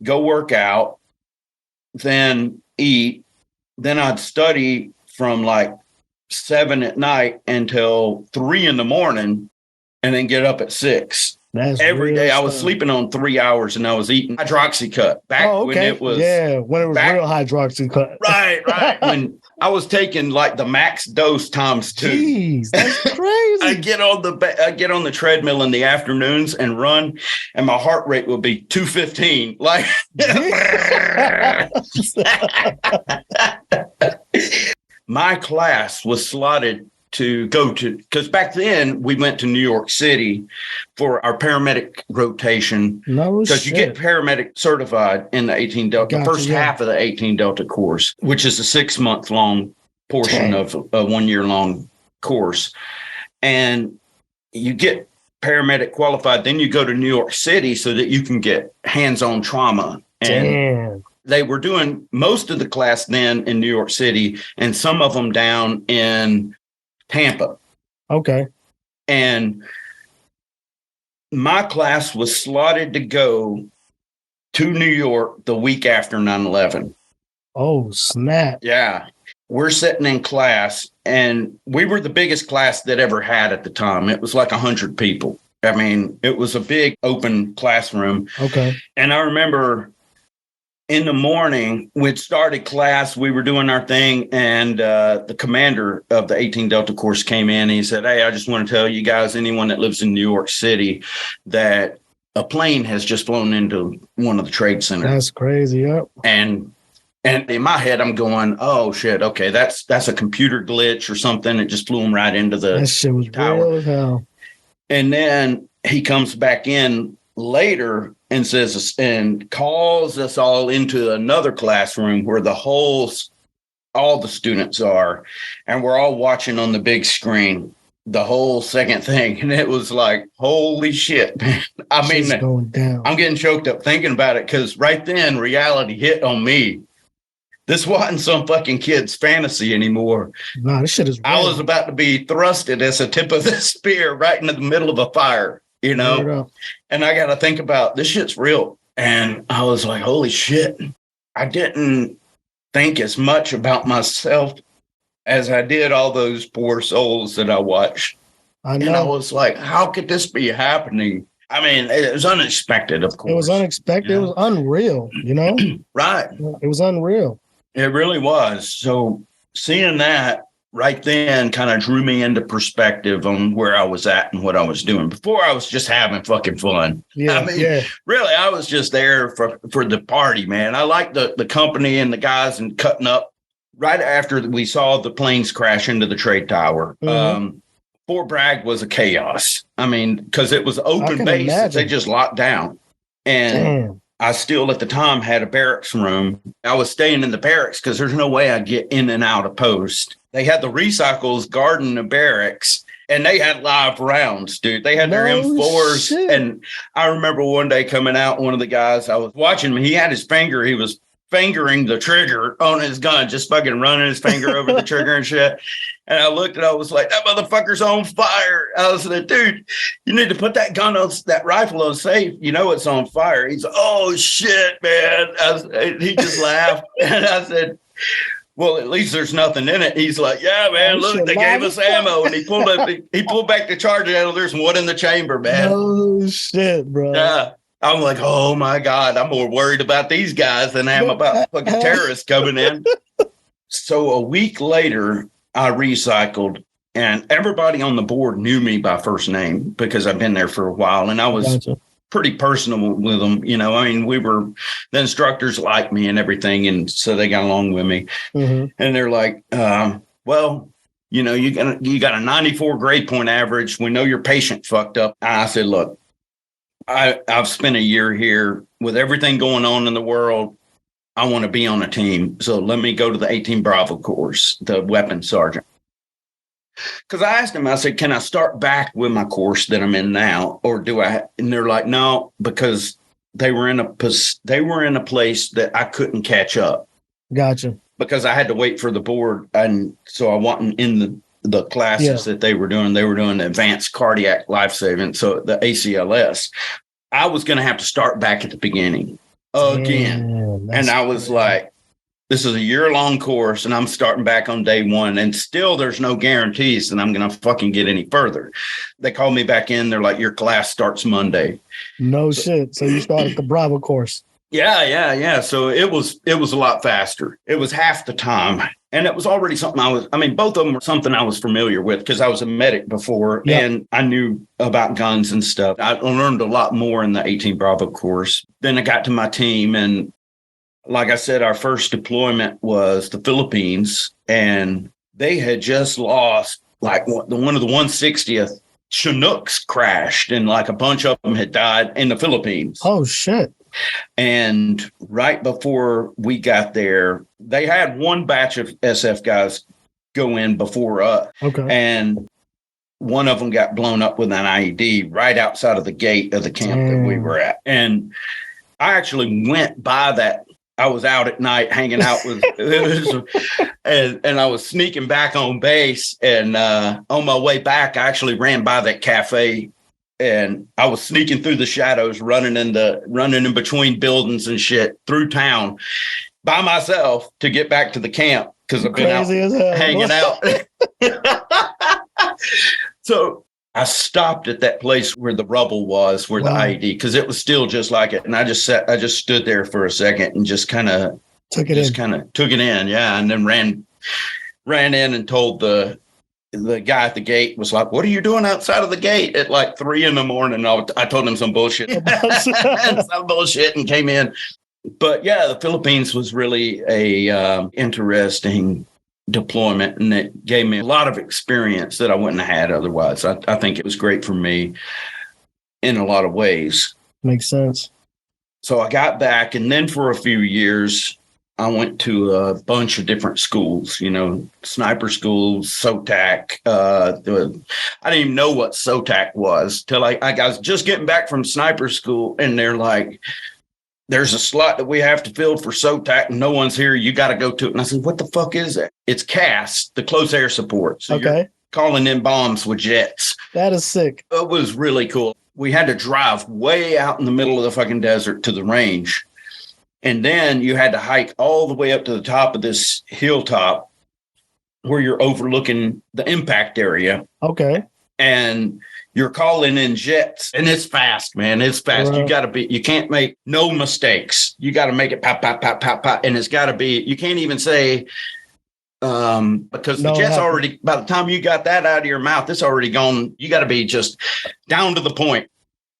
go work out, then eat. Then I'd study from like 7 at night until 3 in the morning, and then get up at 6. That's every day. I was sleeping on 3 hours, and I was eating hydroxycut back when it was real hydroxycut. Right. When I was taking like the max dose times 2. Jeez, that's crazy. I get on the treadmill in the afternoons and run, and my heart rate will be 215. Like my class was slotted to go to, because back then we went to New York City for our paramedic rotation. No shit. Because you get paramedic certified in the 18 Delta, the first half of the 18 Delta course, which is a 6-month long portion of a 1 year long course. And you get paramedic qualified, then you go to New York City so that you can get hands-on trauma. And they were doing most of the class then in New York City, and some of them down in Tampa. Okay. And my class was slotted to go to New York the week after 9/11. Oh, snap. Yeah. We're sitting in class, and we were the biggest class that ever had at the time. It was like 100 people. I mean, it was a big open classroom. Okay. And I remember in the morning, we'd started class, we were doing our thing, and the commander of the 18 Delta course came in. He said, "Hey, I just want to tell you guys, anyone that lives in New York City, that a plane has just flown into one of the trade centers." That's crazy. Yep. And in my head, I'm going, "Oh shit, okay, that's a computer glitch or something. It just flew him right into the that shit was tower." Real as hell. And then he comes back in later and says, and calls us all into another classroom where all the students are, and we're all watching on the big screen the whole second thing. And it was like, holy shit, man. I mean, going down. I'm getting choked up thinking about it, because right then reality hit on me. This wasn't some fucking kid's fantasy anymore. Nah, this shit is real. I was about to be thrusted as a tip of the spear right into the middle of a fire, you know? And I got to think about, this shit's real. And I was like, holy shit. I didn't think as much about myself as I did all those poor souls that I watched. I know. And I was like, how could this be happening? I mean, it was unexpected, of course. It was unexpected. Yeah. It was unreal, you know? Right. It was unreal. It really was. So seeing that right then kind of drew me into perspective on where I was at and what I was doing. Before, I was just having fucking fun. Yeah, I mean, really, I was just there for the party, man. I liked the company and the guys and cutting up. Right after we saw the planes crash into the trade tower, Fort Bragg was a chaos. I mean, because it was open base. Imagine. They just locked down. And I still, at the time, had a barracks room. I was staying in the barracks because there's no way I'd get in and out of post. They had the recycles guarding the barracks, and they had live rounds, dude. They had their M4s. Shit. And I remember one day coming out, one of the guys, I was watching him. He had his finger. He was fingering the trigger on his gun, just fucking running his finger over the trigger and shit. And I looked and I was like, that motherfucker's on fire. I was like, dude, you need to put that gun on, that rifle on safe. You know it's on fire. He's like, oh shit, man. He just laughed. And I said, well, at least there's nothing in it. He's like, yeah, man, look, they gave us ammo. And he pulled back the charger handle. There's one in the chamber, man. Oh shit, bro. Yeah. I'm like, oh my God, I'm more worried about these guys than I am about fucking terrorists coming in. So a week later, I recycled And everybody on the board knew me by first name because I've been there for a while, and I was pretty personal with them. You know, I mean, the instructors liked me and everything, and so they got along with me. Mm-hmm. And they're like, well, you know, you got a 94 grade point average. We know your patient fucked up. I said, look, I've spent a year here with everything going on in the world. I want to be on a team. So let me go to the 18 Bravo course, the weapons sergeant. Because I asked them, I said, can I start back with my course that I'm in now? Or do I? And they're like, no, because they were in a place that I couldn't catch up. Gotcha. Because I had to wait for the board. And so I wasn't in the classes that they were doing. They were doing the advanced cardiac life saving. So the ACLS, I was going to have to start back at the beginning again. And I was like, this is a year-long course, and I'm starting back on day one, and still there's no guarantees that I'm going to fucking get any further. They called me back in. They're like, your class starts Monday. No shit. So you started the Bravo course. Yeah. So it was a lot faster. It was half the time, and it was already something both of them were something I was familiar with because I was a medic before, and I knew about guns and stuff. I learned a lot more in the 18 Bravo course. Then I got to my team, and like I said, our first deployment was the Philippines, and they had just lost like one of the 160th Chinooks crashed, and like a bunch of them had died in the Philippines. Oh, shit. And right before we got there, they had one batch of SF guys go in before us. Okay. And one of them got blown up with an IED right outside of the gate of the camp that we were at. And I actually went by that. I was out at night hanging out with, and I was sneaking back on base. And on my way back, I actually ran by that cafe, and I was sneaking through the shadows, running in between buildings and shit through town by myself to get back to the camp because I've been out hanging out. So I stopped at that place where the rubble was, where the IED, because it was still just like it. And I just stood there for a second and just kind of took it in. Yeah. And then ran in and told the guy at the gate, was like, what are you doing outside of the gate at like 3 a.m? I told him some bullshit and came in. But yeah, the Philippines was really a interesting deployment, and it gave me a lot of experience that I wouldn't have had otherwise. I think it was great for me in a lot of ways. Makes sense. So I got back, and then for a few years, I went to a bunch of different schools, sniper schools, SOTAC. I didn't even know what SOTAC was till I was just getting back from sniper school, and they're like, there's a slot that we have to fill for SOTAC and no one's here. You got to go to it. And I said, what the fuck is that? It's CAS, the close air support. So you're calling in bombs with jets. That is sick. It was really cool. We had to drive way out in the middle of the fucking desert to the range. And then you had to hike all the way up to the top of this hilltop where you're overlooking the impact area. Okay. And you're calling in jets, and it's fast, man. It's fast. Right. You can't make no mistakes. You got to make it pop, pop, pop, pop, pop. And it's got to be, you can't even say, because the jet's already, by the time you got that out of your mouth, it's already gone. You got to be just down to the point.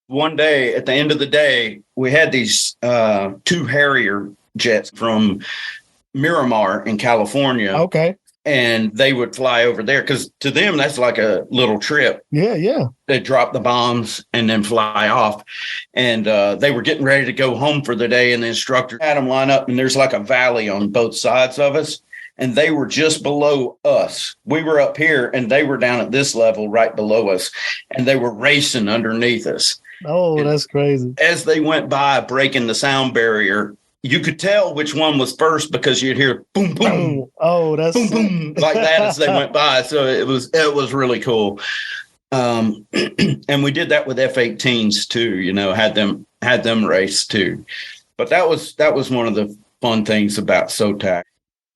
One day, at the end of the day, we had these 2 Harrier jets from Miramar in California. Okay. And they would fly over there because to them, that's like a little trip. Yeah. They drop the bombs and then fly off. And they were getting ready to go home for the day. And the instructor had them line up, and there's like a valley on both sides of us. And they were just below us. We were up here, and they were down at this level right below us. And they were racing underneath us. Oh, that's crazy. As they went by, breaking the sound barrier, you could tell which one was first because you'd hear boom, boom. Oh, that's boom, boom, like that as they went by. So it was really cool. And we did that with F-18s too, had them race too. But that was one of the fun things about SOTAC.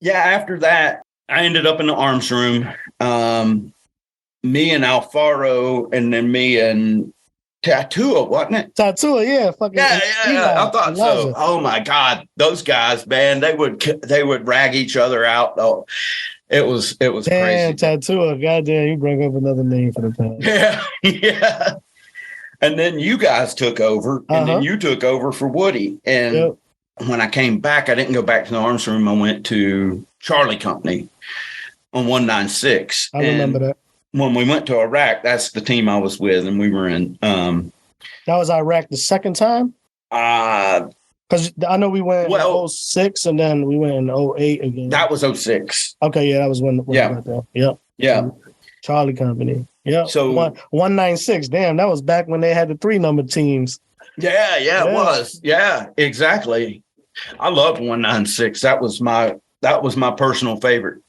Yeah. After that, I ended up in the arms room. Me and Alfaro, and then me and Tatua, wasn't it? Tatua, yeah. Yeah. I thought so. Oh my God, those guys, man, they would rag each other out. Oh. it was Damn, crazy. tattooer. Goddamn, you bring up another name for the past. Yeah, yeah. And then you guys took over, and then you took over for Woody. And when I came back, I didn't go back to the arms room. I went to Charlie Company on 196. I remember that. When we went to Iraq, that's the team I was with, and we were in. That was Iraq the second time? Because I know we went in 06 and then we went in 08 again. That was 06. Okay, yeah, that was when we went there. Yep. Yeah. Charlie Company. Yeah. So 196. Damn, that was back when they had the 3-number teams. Yeah, it was. Yeah, exactly. I loved 196. That was my personal favorite.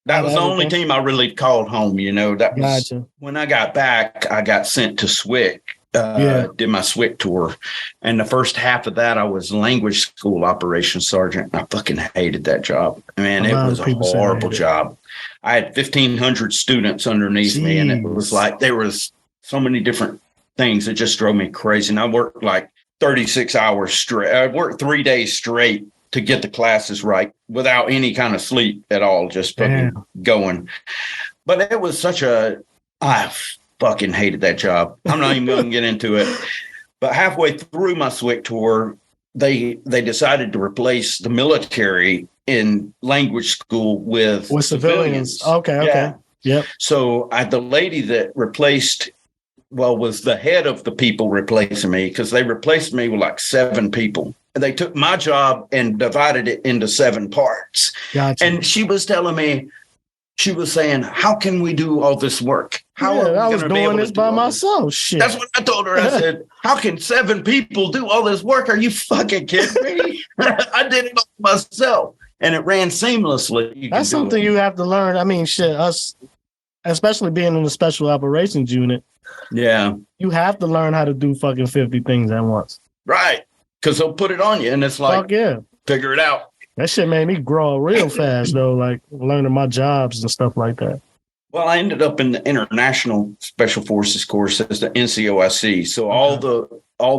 That was the only team I really called home, you know. That was when I got back, I got sent to SWIC. Did my SWIC tour. And the first half of that, I was language school operations sergeant. I fucking hated that job. Man, it was a horrible job. I had 1,500 students underneath me, and it was like there was so many different things that just drove me crazy. And I worked like 36 hours straight. I worked 3 days straight to get the classes right without any kind of sleep at all, just fucking going. But it was I fucking hated that job. I'm not even going to get into it. But halfway through my SWIC tour, they decided to replace the military in language school with civilians. Okay. Yep. So the lady that was the head of the people replacing me, because they replaced me with like 7 people. And they took my job and divided it into 7 parts. Gotcha. And she was telling me, she was saying, how can we do all this work? How are we I was doing this by myself. Shit. That's what I told her. I said, how can 7 people do all this work? Are you fucking kidding me? I did it all myself. And it ran seamlessly. That's something you have to learn. I mean, shit, us, especially being in the special operations unit. Yeah. You have to learn how to do fucking 50 things at once. Right. Because they'll put it on you and it's like, figure it out. That shit made me grow real fast, though, like learning my jobs and stuff like that. Well, I ended up in the International Special Forces course as the NCOIC. So all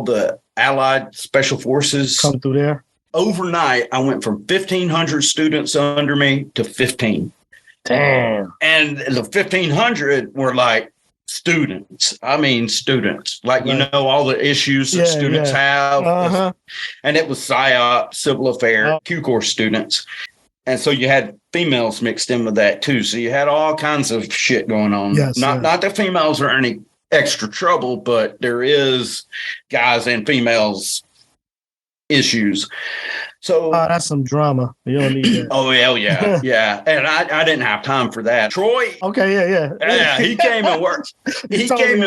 the Allied Special Forces come through there. Overnight, I went from 1,500 students under me to 15. Damn. And the 1,500 were like students. I mean, students. Like, you know, all the issues that students have. And it was PSYOP, civil affair, Q course students. And so you had females mixed in with that too. So you had all kinds of shit going on. Not that females are any extra trouble, but there is guys and females issues. So that's some drama. You don't need that. Oh, hell yeah. Yeah. And I didn't have time for that. Troy. Okay, Yeah, he came and worked. He came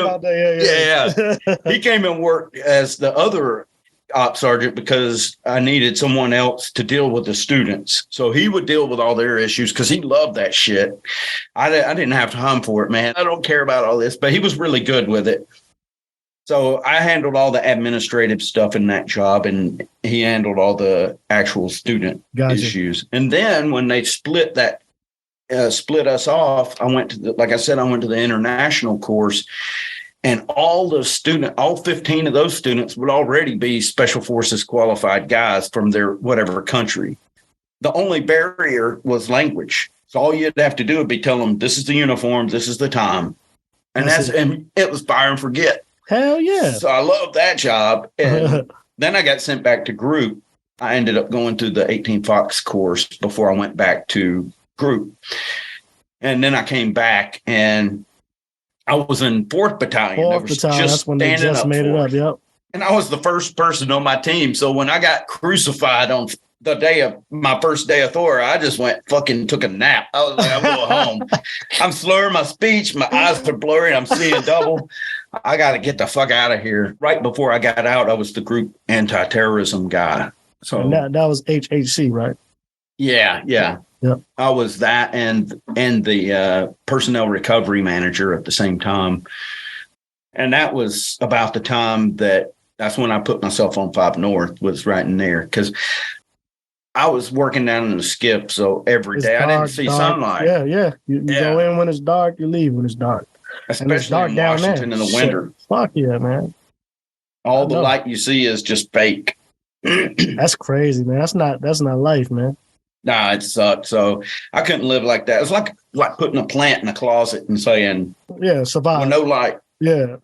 and worked as the other op sergeant because I needed someone else to deal with the students. So he would deal with all their issues because he loved that shit. I didn't have time for it, man. I don't care about all this, but he was really good with it. So I handled all the administrative stuff in that job, and he handled all the actual student issues. And then when they split us off, I went to the international course, and all 15 of those students would already be Special Forces qualified guys from their whatever country. The only barrier was language. So all you'd have to do would be tell them, this is the uniform, this is the time. And and it was fire and forget. Hell yeah. So I loved that job. And then I got sent back to group. I ended up going to the 18 Fox course before I went back to group. And then I came back and I was in 4th Battalion. 4th Battalion, that's when they just made it up, yep. And I was the first person on my team. So when I got crucified on the day of my first day of Thor, I just fucking took a nap. I was like, I'm going home. I'm slurring my speech. My eyes are blurry. I'm seeing double. I got to get the fuck out of here. Right before I got out, I was the group anti-terrorism guy. So that was HHC, right? Yeah. Yep. I was that and the personnel recovery manager at the same time. And that was about the time that's when I put myself on 5 North, was right in there. Because I was working down in the skip, so every day I didn't see sunlight. Yeah. You go in when it's dark, you leave when it's dark. Especially in Washington in the winter. Fuck yeah, man. All the light you see is just fake. That's crazy, man. That's not life, man. Nah, it sucked. So I couldn't live like that. It's like putting a plant in a closet and saying, Yeah, survive. well, no light. Yeah.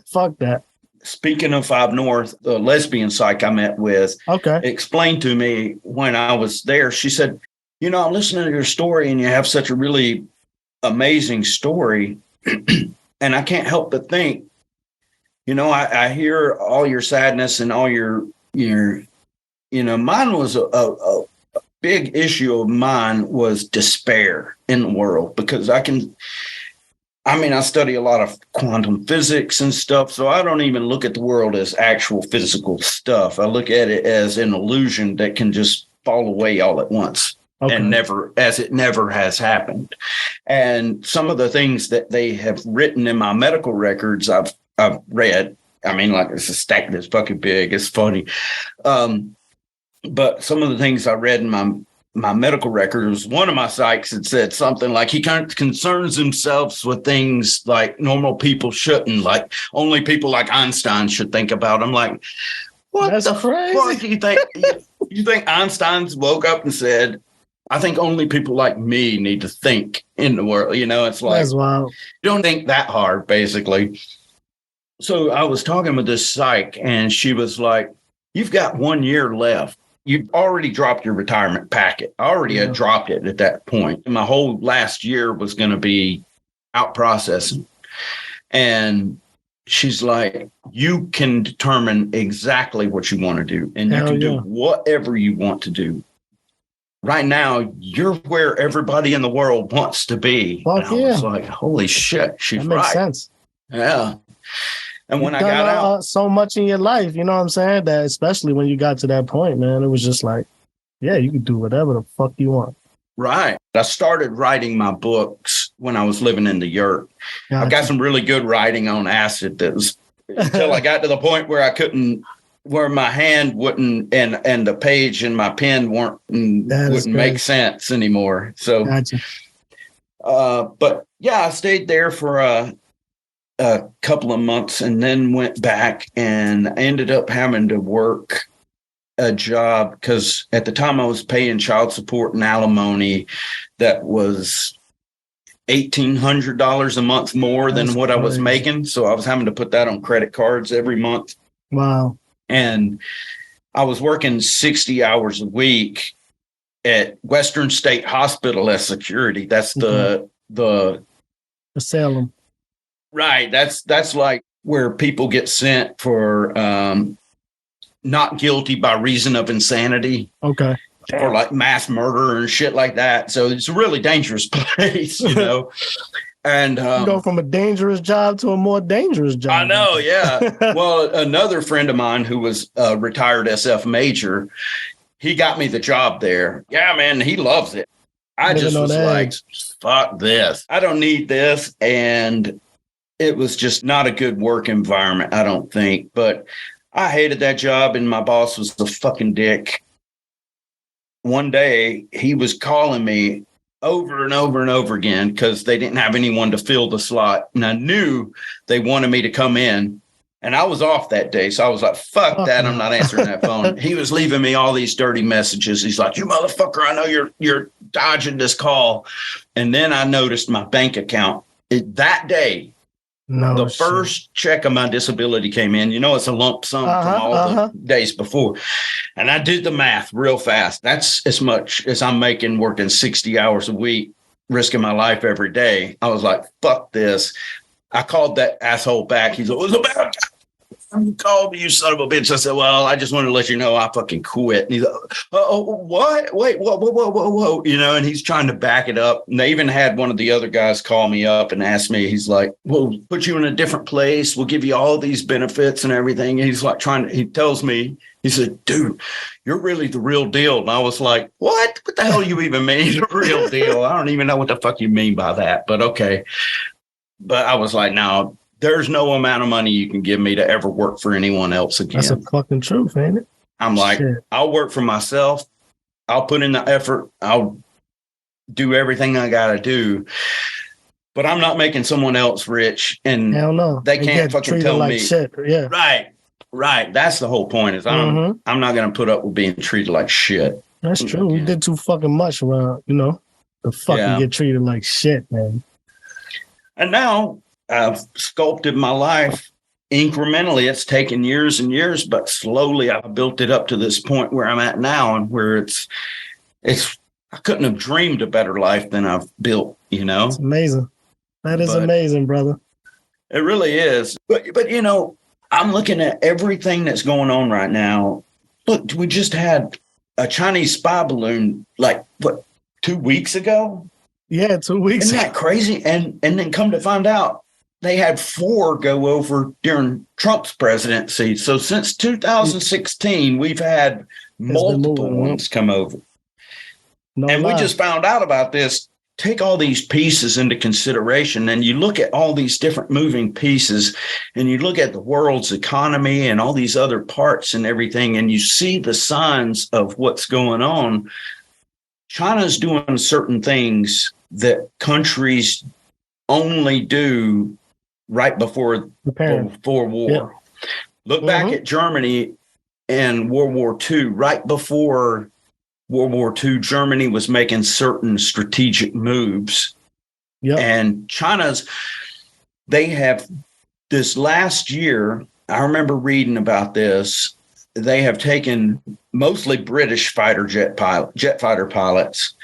Fuck that. Speaking of Five North, the lesbian psych I met with explained to me when I was there, she said, you know, I'm listening to your story and you have such a really amazing story. And I can't help but think, you know, I hear all your sadness and all your, you know, mine was a big issue of mine was despair in the world, because I study a lot of quantum physics and stuff, so I don't even look at the world as actual physical stuff. I look at it as an illusion that can just fall away all at once and never has happened. And some of the things that they have written in my medical records, I've read. I mean, like, it's a stack that's fucking big. It's funny. But some of the things I read in my medical records, one of my psychs had said something like he kind of concerns himself with things like normal people shouldn't, like only people like Einstein should think about. I'm like, what That's the crazy. Fuck do you think? You think Einstein's woke up and said, I think only people like me need to think in the world? You know, it's like, you don't think that hard, basically. So I was talking with this psych and she was like, you've got 1 year left. You've already dropped your retirement packet. I already had dropped it at that point. My whole last year was going to be out processing. And she's like, you can determine exactly what you want to do. And you can do whatever you want to do. Right now, you're where everybody in the world wants to be. And I was like, holy shit, she's right. That makes sense. Yeah. And when I got out, so much in your life, you know what I'm saying? That especially when you got to that point, man, it was just like, yeah, you can do whatever the fuck you want. Right. I started writing my books when I was living in the yurt. Gotcha. I've got some really good writing on acid that was until I got to the point where I couldn't, where my hand wouldn't, and the page and my pen wouldn't make sense anymore. So, gotcha. But yeah, I stayed there for a couple of months and then went back, and I ended up having to work a job because at the time I was paying child support and alimony that was $1,800 a month more than what I was making. So I was having to put that on credit cards every month. Wow. And I was working 60 hours a week at Western State Hospital as security. That's the Salem. Right. That's like where people get sent for not guilty by reason of insanity. Okay. Or like mass murder and shit like that. So it's a really dangerous place, you know. And you go from a dangerous job to a more dangerous job. I know, yeah. Well, another friend of mine who was a retired SF major, he got me the job there. Yeah, man, he loves it. I just was like, fuck this. I don't need this. And it was just not a good work environment, I don't think. But I hated that job, and my boss was the fucking dick. One day, he was calling me over and over and over again because they didn't have anyone to fill the slot. And I knew they wanted me to come in. And I was off that day. So I was like, fuck that. I'm not answering that phone. He was leaving me all these dirty messages. He's like, you motherfucker, I know you're dodging this call. And then I noticed my bank account that day. The first check of my disability came in. You know, it's a lump sum from all the days before. And I did the math real fast. That's as much as I'm making working 60 hours a week, risking my life every day. I was like, fuck this. I called that asshole back. He's like, what's about you called me, you son of a bitch. I said, well, I just wanted to let you know I fucking quit. And he's like, oh, what? Wait, whoa. You know, and he's trying to back it up. And they even had one of the other guys call me up and ask me, he's like, we'll put you in a different place. We'll give you all these benefits and everything. And he's like he tells me, he said, dude, you're really the real deal. And I was like, what? What the hell you even mean, the real deal? I don't even know what the fuck you mean by that, but okay. But I was like, no, there's no amount of money you can give me to ever work for anyone else again. That's the fucking truth, ain't it? I'm like, I'll work for myself. I'll put in the effort. I'll do everything I got to do. But I'm not making someone else rich. And hell no. They can't fucking tell like me. Shit. Yeah. Right. That's the whole point is I'm not going to put up with being treated like shit. That's true. We did too fucking much around, to fucking get treated like shit, man. And now I've sculpted my life incrementally. It's taken years and years, but slowly I've built it up to this point where I'm at now, and where it's I couldn't have dreamed a better life than I've built, It's amazing. That is amazing, brother. It really is. But I'm looking at everything that's going on right now. Look, we just had a Chinese spy balloon, 2 weeks ago? Yeah, 2 weeks. Isn't that crazy? And then come to find out, they had 4 go over during Trump's presidency. So since 2016, we've had multiple ones come over. We just found out about this. Take all these pieces into consideration, and you look at all these different moving pieces, and you look at the world's economy and all these other parts and everything, and you see the signs of what's going on. China's doing certain things that countries only do right before war. Yeah. Look back at Germany and World War II. Right before World War II, Germany was making certain strategic moves. Yep. And they have this last year, I remember reading about this, they have taken mostly British jet fighter pilots,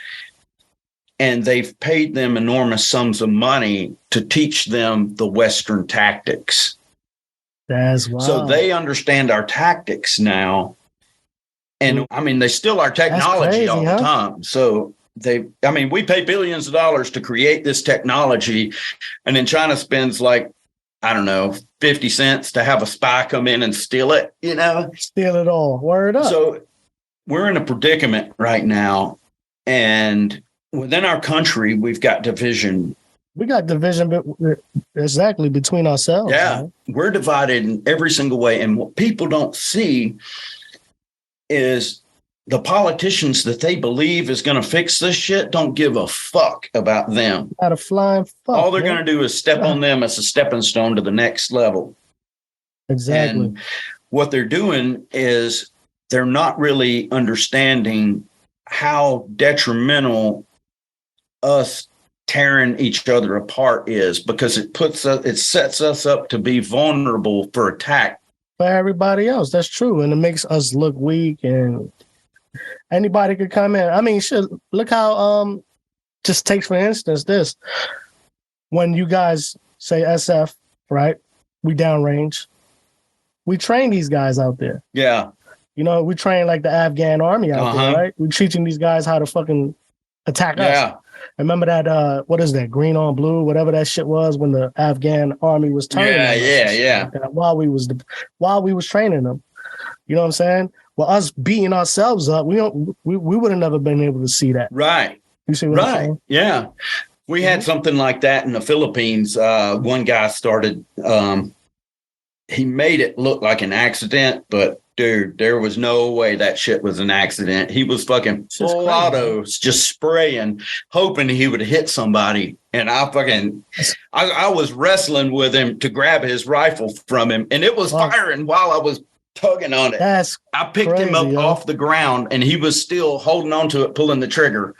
and they've paid them enormous sums of money to teach them the Western tactics. That's wild. So they understand our tactics now. And they steal our technology all the time. So we pay billions of dollars to create this technology. And then China spends 50 cents to have a spy come in and steal it, Steal it all. Word up. So we're in a predicament right now. And within our country, we've got division. We got division exactly between ourselves. Yeah. Man. We're divided in every single way. And what people don't see is the politicians that they believe is going to fix this shit don't give a fuck about them. Not a flying fuck. All they're going to do is step on them as a stepping stone to the next level. Exactly. And what they're doing is they're not really understanding how detrimental us tearing each other apart is, because it sets us up to be vulnerable for attack by everybody else. That's true. And it makes us look weak, and anybody could come in. Shit, look how, just take for instance this. When you guys say SF, right? We downrange. We train these guys out there. Yeah. We train like the Afghan army out there, right? We're teaching these guys how to fucking attack us. Remember that, what is that, green on blue, whatever that shit was, when the Afghan army was turning. Yeah. Like while we was training them. You know what I'm saying? Well, us beating ourselves up, we would have never been able to see that. Right. You see what I'm saying? Yeah. We had something like that in the Philippines. One guy started, he made it look like an accident, but dude, there was no way that shit was an accident. He was fucking full autos, just spraying, hoping he would hit somebody. And I was wrestling with him to grab his rifle from him, and it was firing while I was tugging on it. I picked him up off the ground, and he was still holding on to it, pulling the trigger,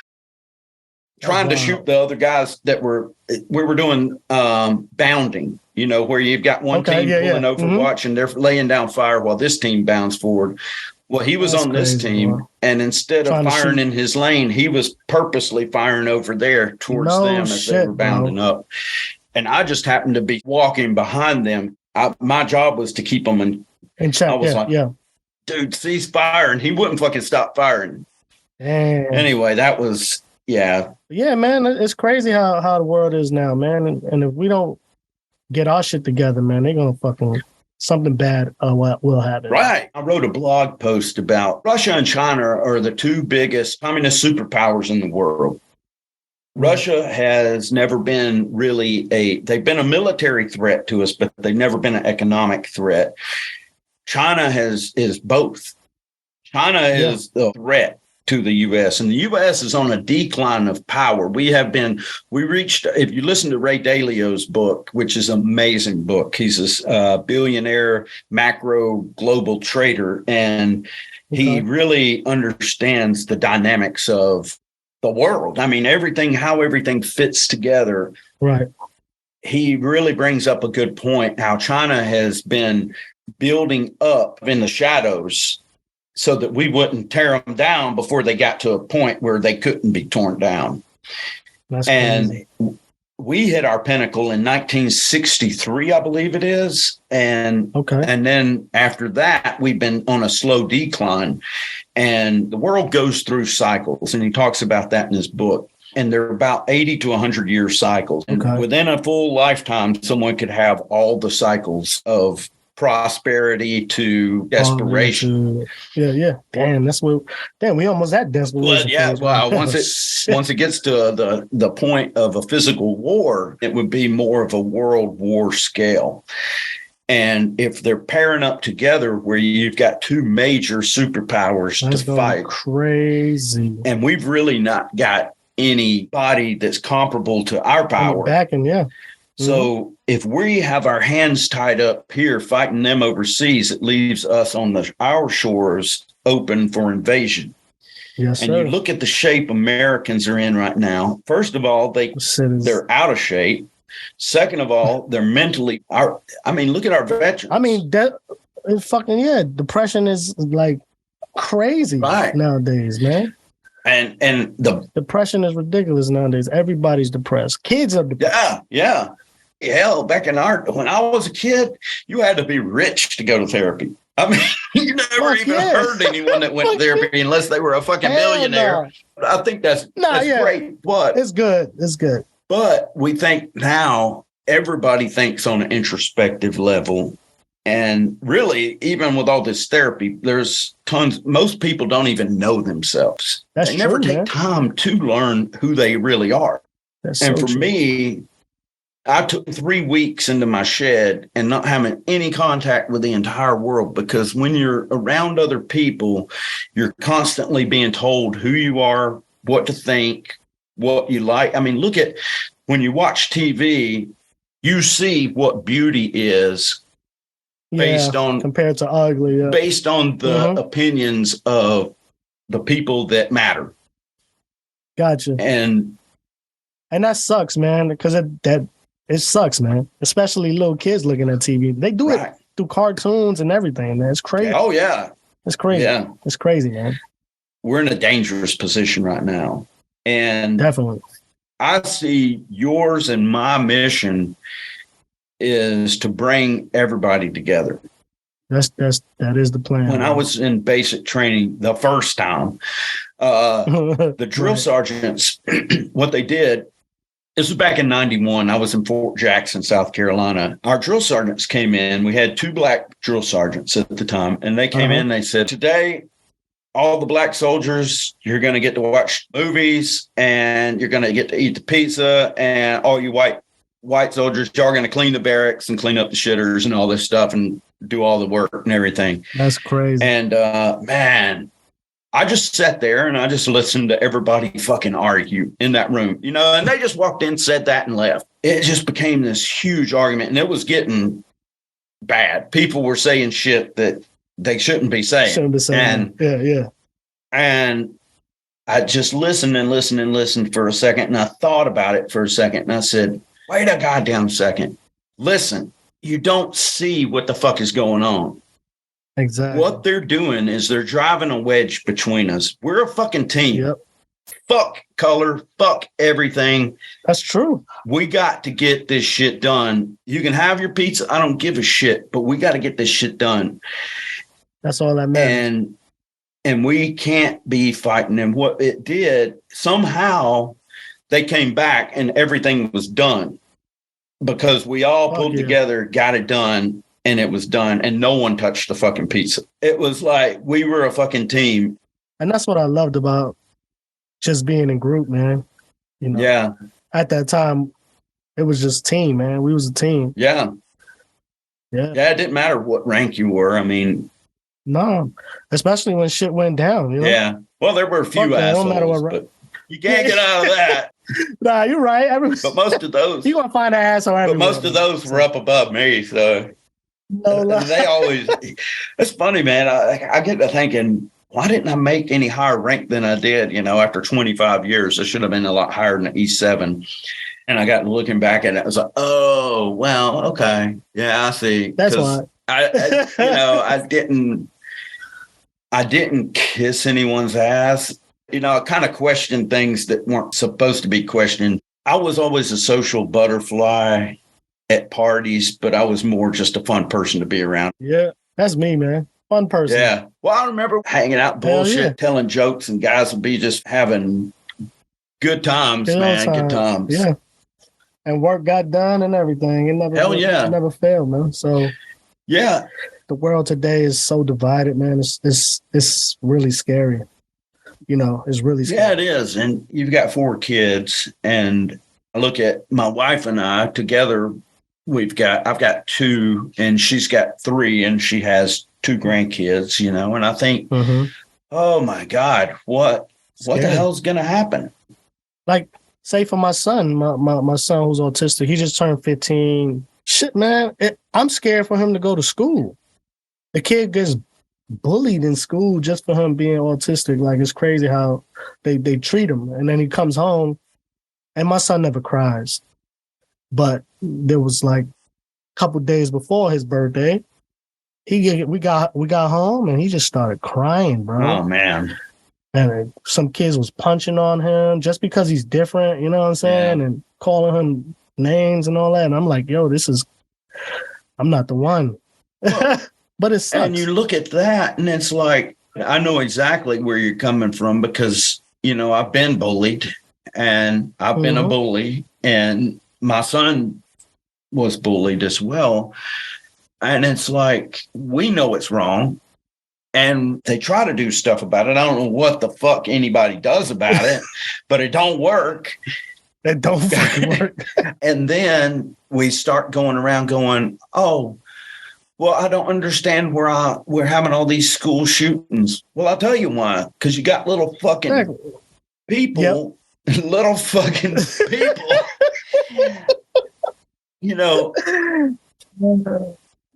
trying to shoot the other guys we were doing bounding. Where you've got one team pulling Overwatch and they're laying down fire while this team bounds forward. Well, he was on this team, and instead of firing in his lane, he was purposely firing over there towards them as they were bounding up. And I just happened to be walking behind them. My job was to keep them in check. I was dude, cease fire, and he wouldn't fucking stop firing. Damn. Anyway, that was, Yeah, man, it's crazy how the world is now, man. And if we don't get our shit together, man, they're going to fucking, something bad will happen. Right. I wrote a blog post about Russia and China are the two biggest communist superpowers in the world. Russia has never been really they've been a military threat to us, but they've never been an economic threat. China is both. China is the threat. to the U.S. And the U.S. is on a decline of power. We reached, if you listen to Ray Dalio's book, which is an amazing book, he's a billionaire macro global trader, and he really understands the dynamics of the world. I mean, how everything fits together. Right. He really brings up a good point, how China has been building up in the shadows so that we wouldn't tear them down before they got to a point where they couldn't be torn down. That's crazy. And we hit our pinnacle in 1963, I believe it is. And then after that, we've been on a slow decline. And the world goes through cycles, and he talks about that in his book. And they're about 80 to 100-year cycles. And within a full lifetime, someone could have all the cycles of prosperity to desperation. Yeah. Damn, we almost at desperation. Well, once it gets to the point of a physical war, it would be more of a world war scale. And if they're pairing up together where you've got two major superpowers to fight, crazy. And we've really not got anybody that's comparable to our power. So if we have our hands tied up here fighting them overseas, it leaves us on our shores open for invasion. Yes, and you look at the shape Americans are in right now. First of all, they're out of shape. Second of all, they're mentally. Look at our veterans. I mean, depression is like crazy nowadays, man. And the depression is ridiculous nowadays. Everybody's depressed. Kids are depressed. Yeah. Hell, back when I was a kid, you had to be rich to go to therapy. I mean, you never heard anyone that went to therapy unless they were a fucking millionaire. No. I think that's great. But it's good. It's good. But we think now everybody thinks on an introspective level. And really, even with all this therapy, there's most people don't even know themselves. They never take time to learn who they really are. And for me, I took 3 weeks into my shed and not having any contact with the entire world, because when you're around other people, you're constantly being told who you are, what to think, what you like. I mean, look at when you watch TV, you see what beauty is based on compared to ugly, based on the opinions of the people that matter. Gotcha. And that sucks, man, because it sucks, man. Especially little kids looking at TV. They do it through cartoons and everything, man. It's crazy. Oh, yeah. It's crazy. Yeah. It's crazy, man. We're in a dangerous position right now. And definitely, I see yours and my mission is to bring everybody together. That is the plan. When I was in basic training the first time, the drill sergeants, what they did, this was back in 91. I was in Fort Jackson, South Carolina. Our drill sergeants came in. We had 2 black drill sergeants at the time, and they came in. They said, today, all the black soldiers, you're going to get to watch movies, and you're going to get to eat the pizza, and all you white soldiers, y'all are going to clean the barracks and clean up the shitters and all this stuff and do all the work and everything. That's crazy. And man, I just sat there and I just listened to everybody fucking argue in that room, and they just walked in, said that, and left. It just became this huge argument, and it was getting bad. People were saying shit that they shouldn't be saying. Yeah. And I just listened for a second, and I thought about it for a second, and I said, wait a goddamn second. Listen, you don't see what the fuck is going on. Exactly. What they're doing is they're driving a wedge between us. We're a fucking team. Yep. Fuck color. Fuck everything. That's true. We got to get this shit done. You can have your pizza. I don't give a shit, but we got to get this shit done. That's all that matters. And we can't be fighting them. What it did, somehow they came back and everything was done because we all pulled together, got it done, and it was done, and no one touched the fucking pizza. It was like we were a fucking team. And that's what I loved about just being in group, man. Yeah. At that time, it was just team, man. We was a team. Yeah. Yeah. Yeah, it didn't matter what rank you were. I mean, No, especially when shit went down. You know? Yeah. Well, there were a few Fuck that, no matter assholes, what. but you can't get out of that. Nah, you're right. But most of those, You gonna find an asshole but everywhere. most of those were up above me. So No lie. they always, it's funny, man. I get to thinking, why didn't I make any higher rank than I did? You know, after 25 years, I should have been a lot higher than E7. And I got looking back and it was like, oh, well, okay. Yeah, I see. That's why. I didn't kiss anyone's ass. You know, I kind of questioned things that weren't supposed to be questioned. I was always a social butterfly at parties, but I was more just a fun person to be around. Yeah, that's me, man. Fun person. Yeah. Well, I remember hanging out, bullshit, yeah. telling jokes, and guys would be just having good times, man. Good times. Yeah. And work got done and everything. It never failed, man. So yeah. The world today is so divided, man. It's really scary. You know, it's really scary. Yeah, it is. And you've got 4 kids, and I look at my wife and I together. I've got 2 and she's got 3 and she has 2 grandkids, you know, and I think, oh my God, what the hell's going to happen? Like, say for my son, my son who's autistic, he just turned 15. Shit, man, I'm scared for him to go to school. The kid gets bullied in school just for him being autistic. Like, it's crazy how they treat him. And then he comes home, and my son never cries. But there was like a couple days before his birthday, we got home and he just started crying, bro. Oh man. And some kids was punching on him just because he's different, you know what I'm saying? Yeah. And calling him names and all that. And I'm like, yo, I'm not the one. Well, but it sucks. And you look at that and it's like, I know exactly where you're coming from because, you know, I've been bullied and I've been a bully, and my son was bullied as well. And it's like, we know it's wrong. And they try to do stuff about it. I don't know what the fuck anybody does about it, but it don't work. It don't fucking work. And then we start going around going, oh, well, I don't understand we're having all these school shootings. Well, I'll tell you why. Because you got little fucking people, little fucking people, you know,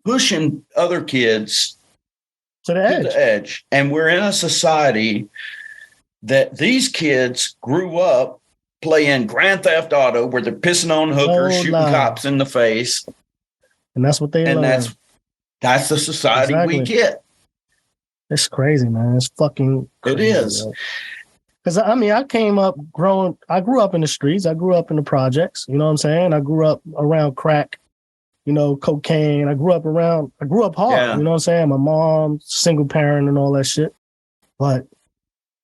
pushing other kids to the edge. And we're in a society that these kids grew up playing Grand Theft Auto where they're pissing on hookers, shooting cops in the face. And that's what they learn. And that's the society we get. It's crazy, man. It's fucking crazy. It is. Because, I mean, I grew up in the streets. I grew up in the projects. You know what I'm saying? I grew up around crack, you know, cocaine. I grew up hard. Yeah. You know what I'm saying? My mom, single parent and all that shit. But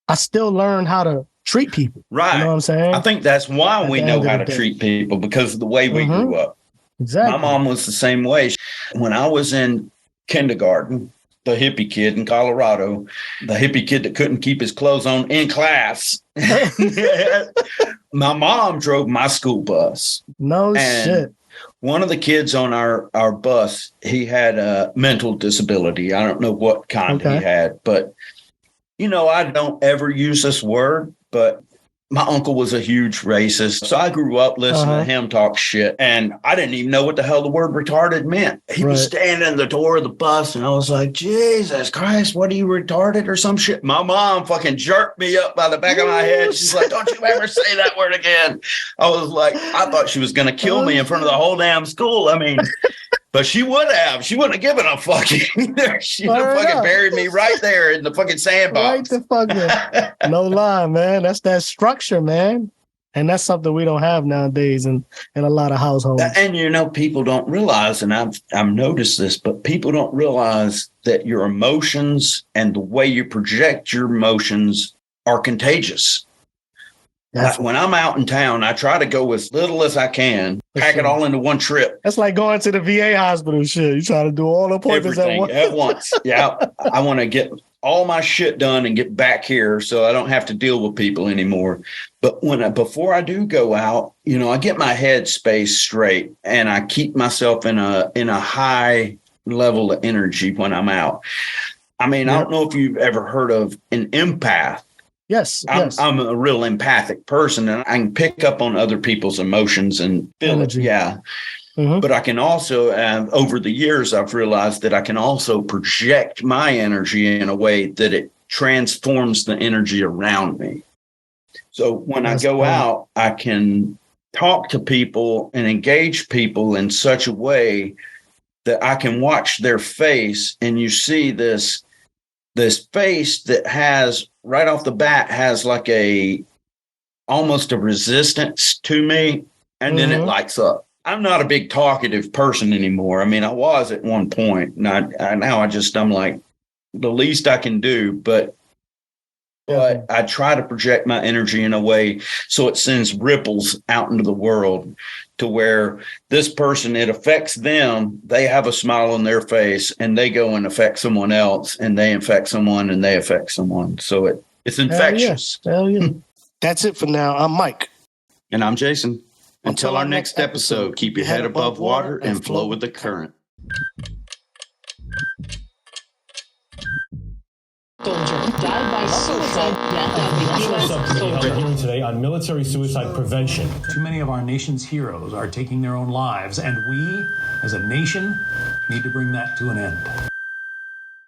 I still learned how to treat people. Right. You know what I'm saying? I think that's why we know how to treat people, because of the way we grew up. Exactly. My mom was the same way. When I was in kindergarten, the hippie kid in Colorado, the hippie kid that couldn't keep his clothes on in class, my mom drove my school bus. No shit. One of the kids on our bus, he had a mental disability. I don't know what kind he had, but, you know, I don't ever use this word, but my uncle was a huge racist. So I grew up listening to him talk shit, and I didn't even know what the hell the word retarded meant. He was standing in the door of the bus, and I was like, Jesus Christ, what are you, retarded or some shit? My mom fucking jerked me up by the back of my head. She's like, don't you ever say that word again. I was like, I thought she was going to kill me in front of the whole damn school. I mean, but she would have. She wouldn't have given a fuck either. She would have fucking buried me right there in the fucking sandbox. Right the fucking, no lie, man. That's that structure, man. And that's something we don't have nowadays in a lot of households. And, you know, people don't realize, and I've noticed this, but people don't realize that your emotions and the way you project your emotions are contagious. Like when I'm out in town, I try to go as little as I can, pack it all into one trip. That's like going to the VA hospital shit. You try to do all the appointments at once. Yeah. I want to get all my shit done and get back here so I don't have to deal with people anymore. But before I do go out, you know, I get my head space straight and I keep myself in a high level of energy when I'm out. I mean, I don't know if you've ever heard of an empath. Yes. I'm a real empathic person, and I can pick up on other people's emotions and feel it. Yeah. Mm-hmm. But I can also, over the years, I've realized that I can also project my energy in a way that it transforms the energy around me. So when I go out, I can talk to people and engage people in such a way that I can watch their face, and you see this face that has right off the bat has like almost a resistance to me, and then it lights up. I'm not a big talkative person anymore. I mean, I was at one point, and I'm like, the least I can do, but I try to project my energy in a way so it sends ripples out into the world to where this person, it affects them. They have a smile on their face, and they go and affect someone else, and they infect someone, and they affect someone. So it's infectious. Hell yeah. That's it for now. I'm Mike. And I'm Jason. Until our next episode, keep your head above water and flow with the current. Soldier died by suicide. National Subcommittee held a hearing today on military suicide prevention. Too many of our nation's heroes are taking their own lives, and we, as a nation, need to bring that to an end.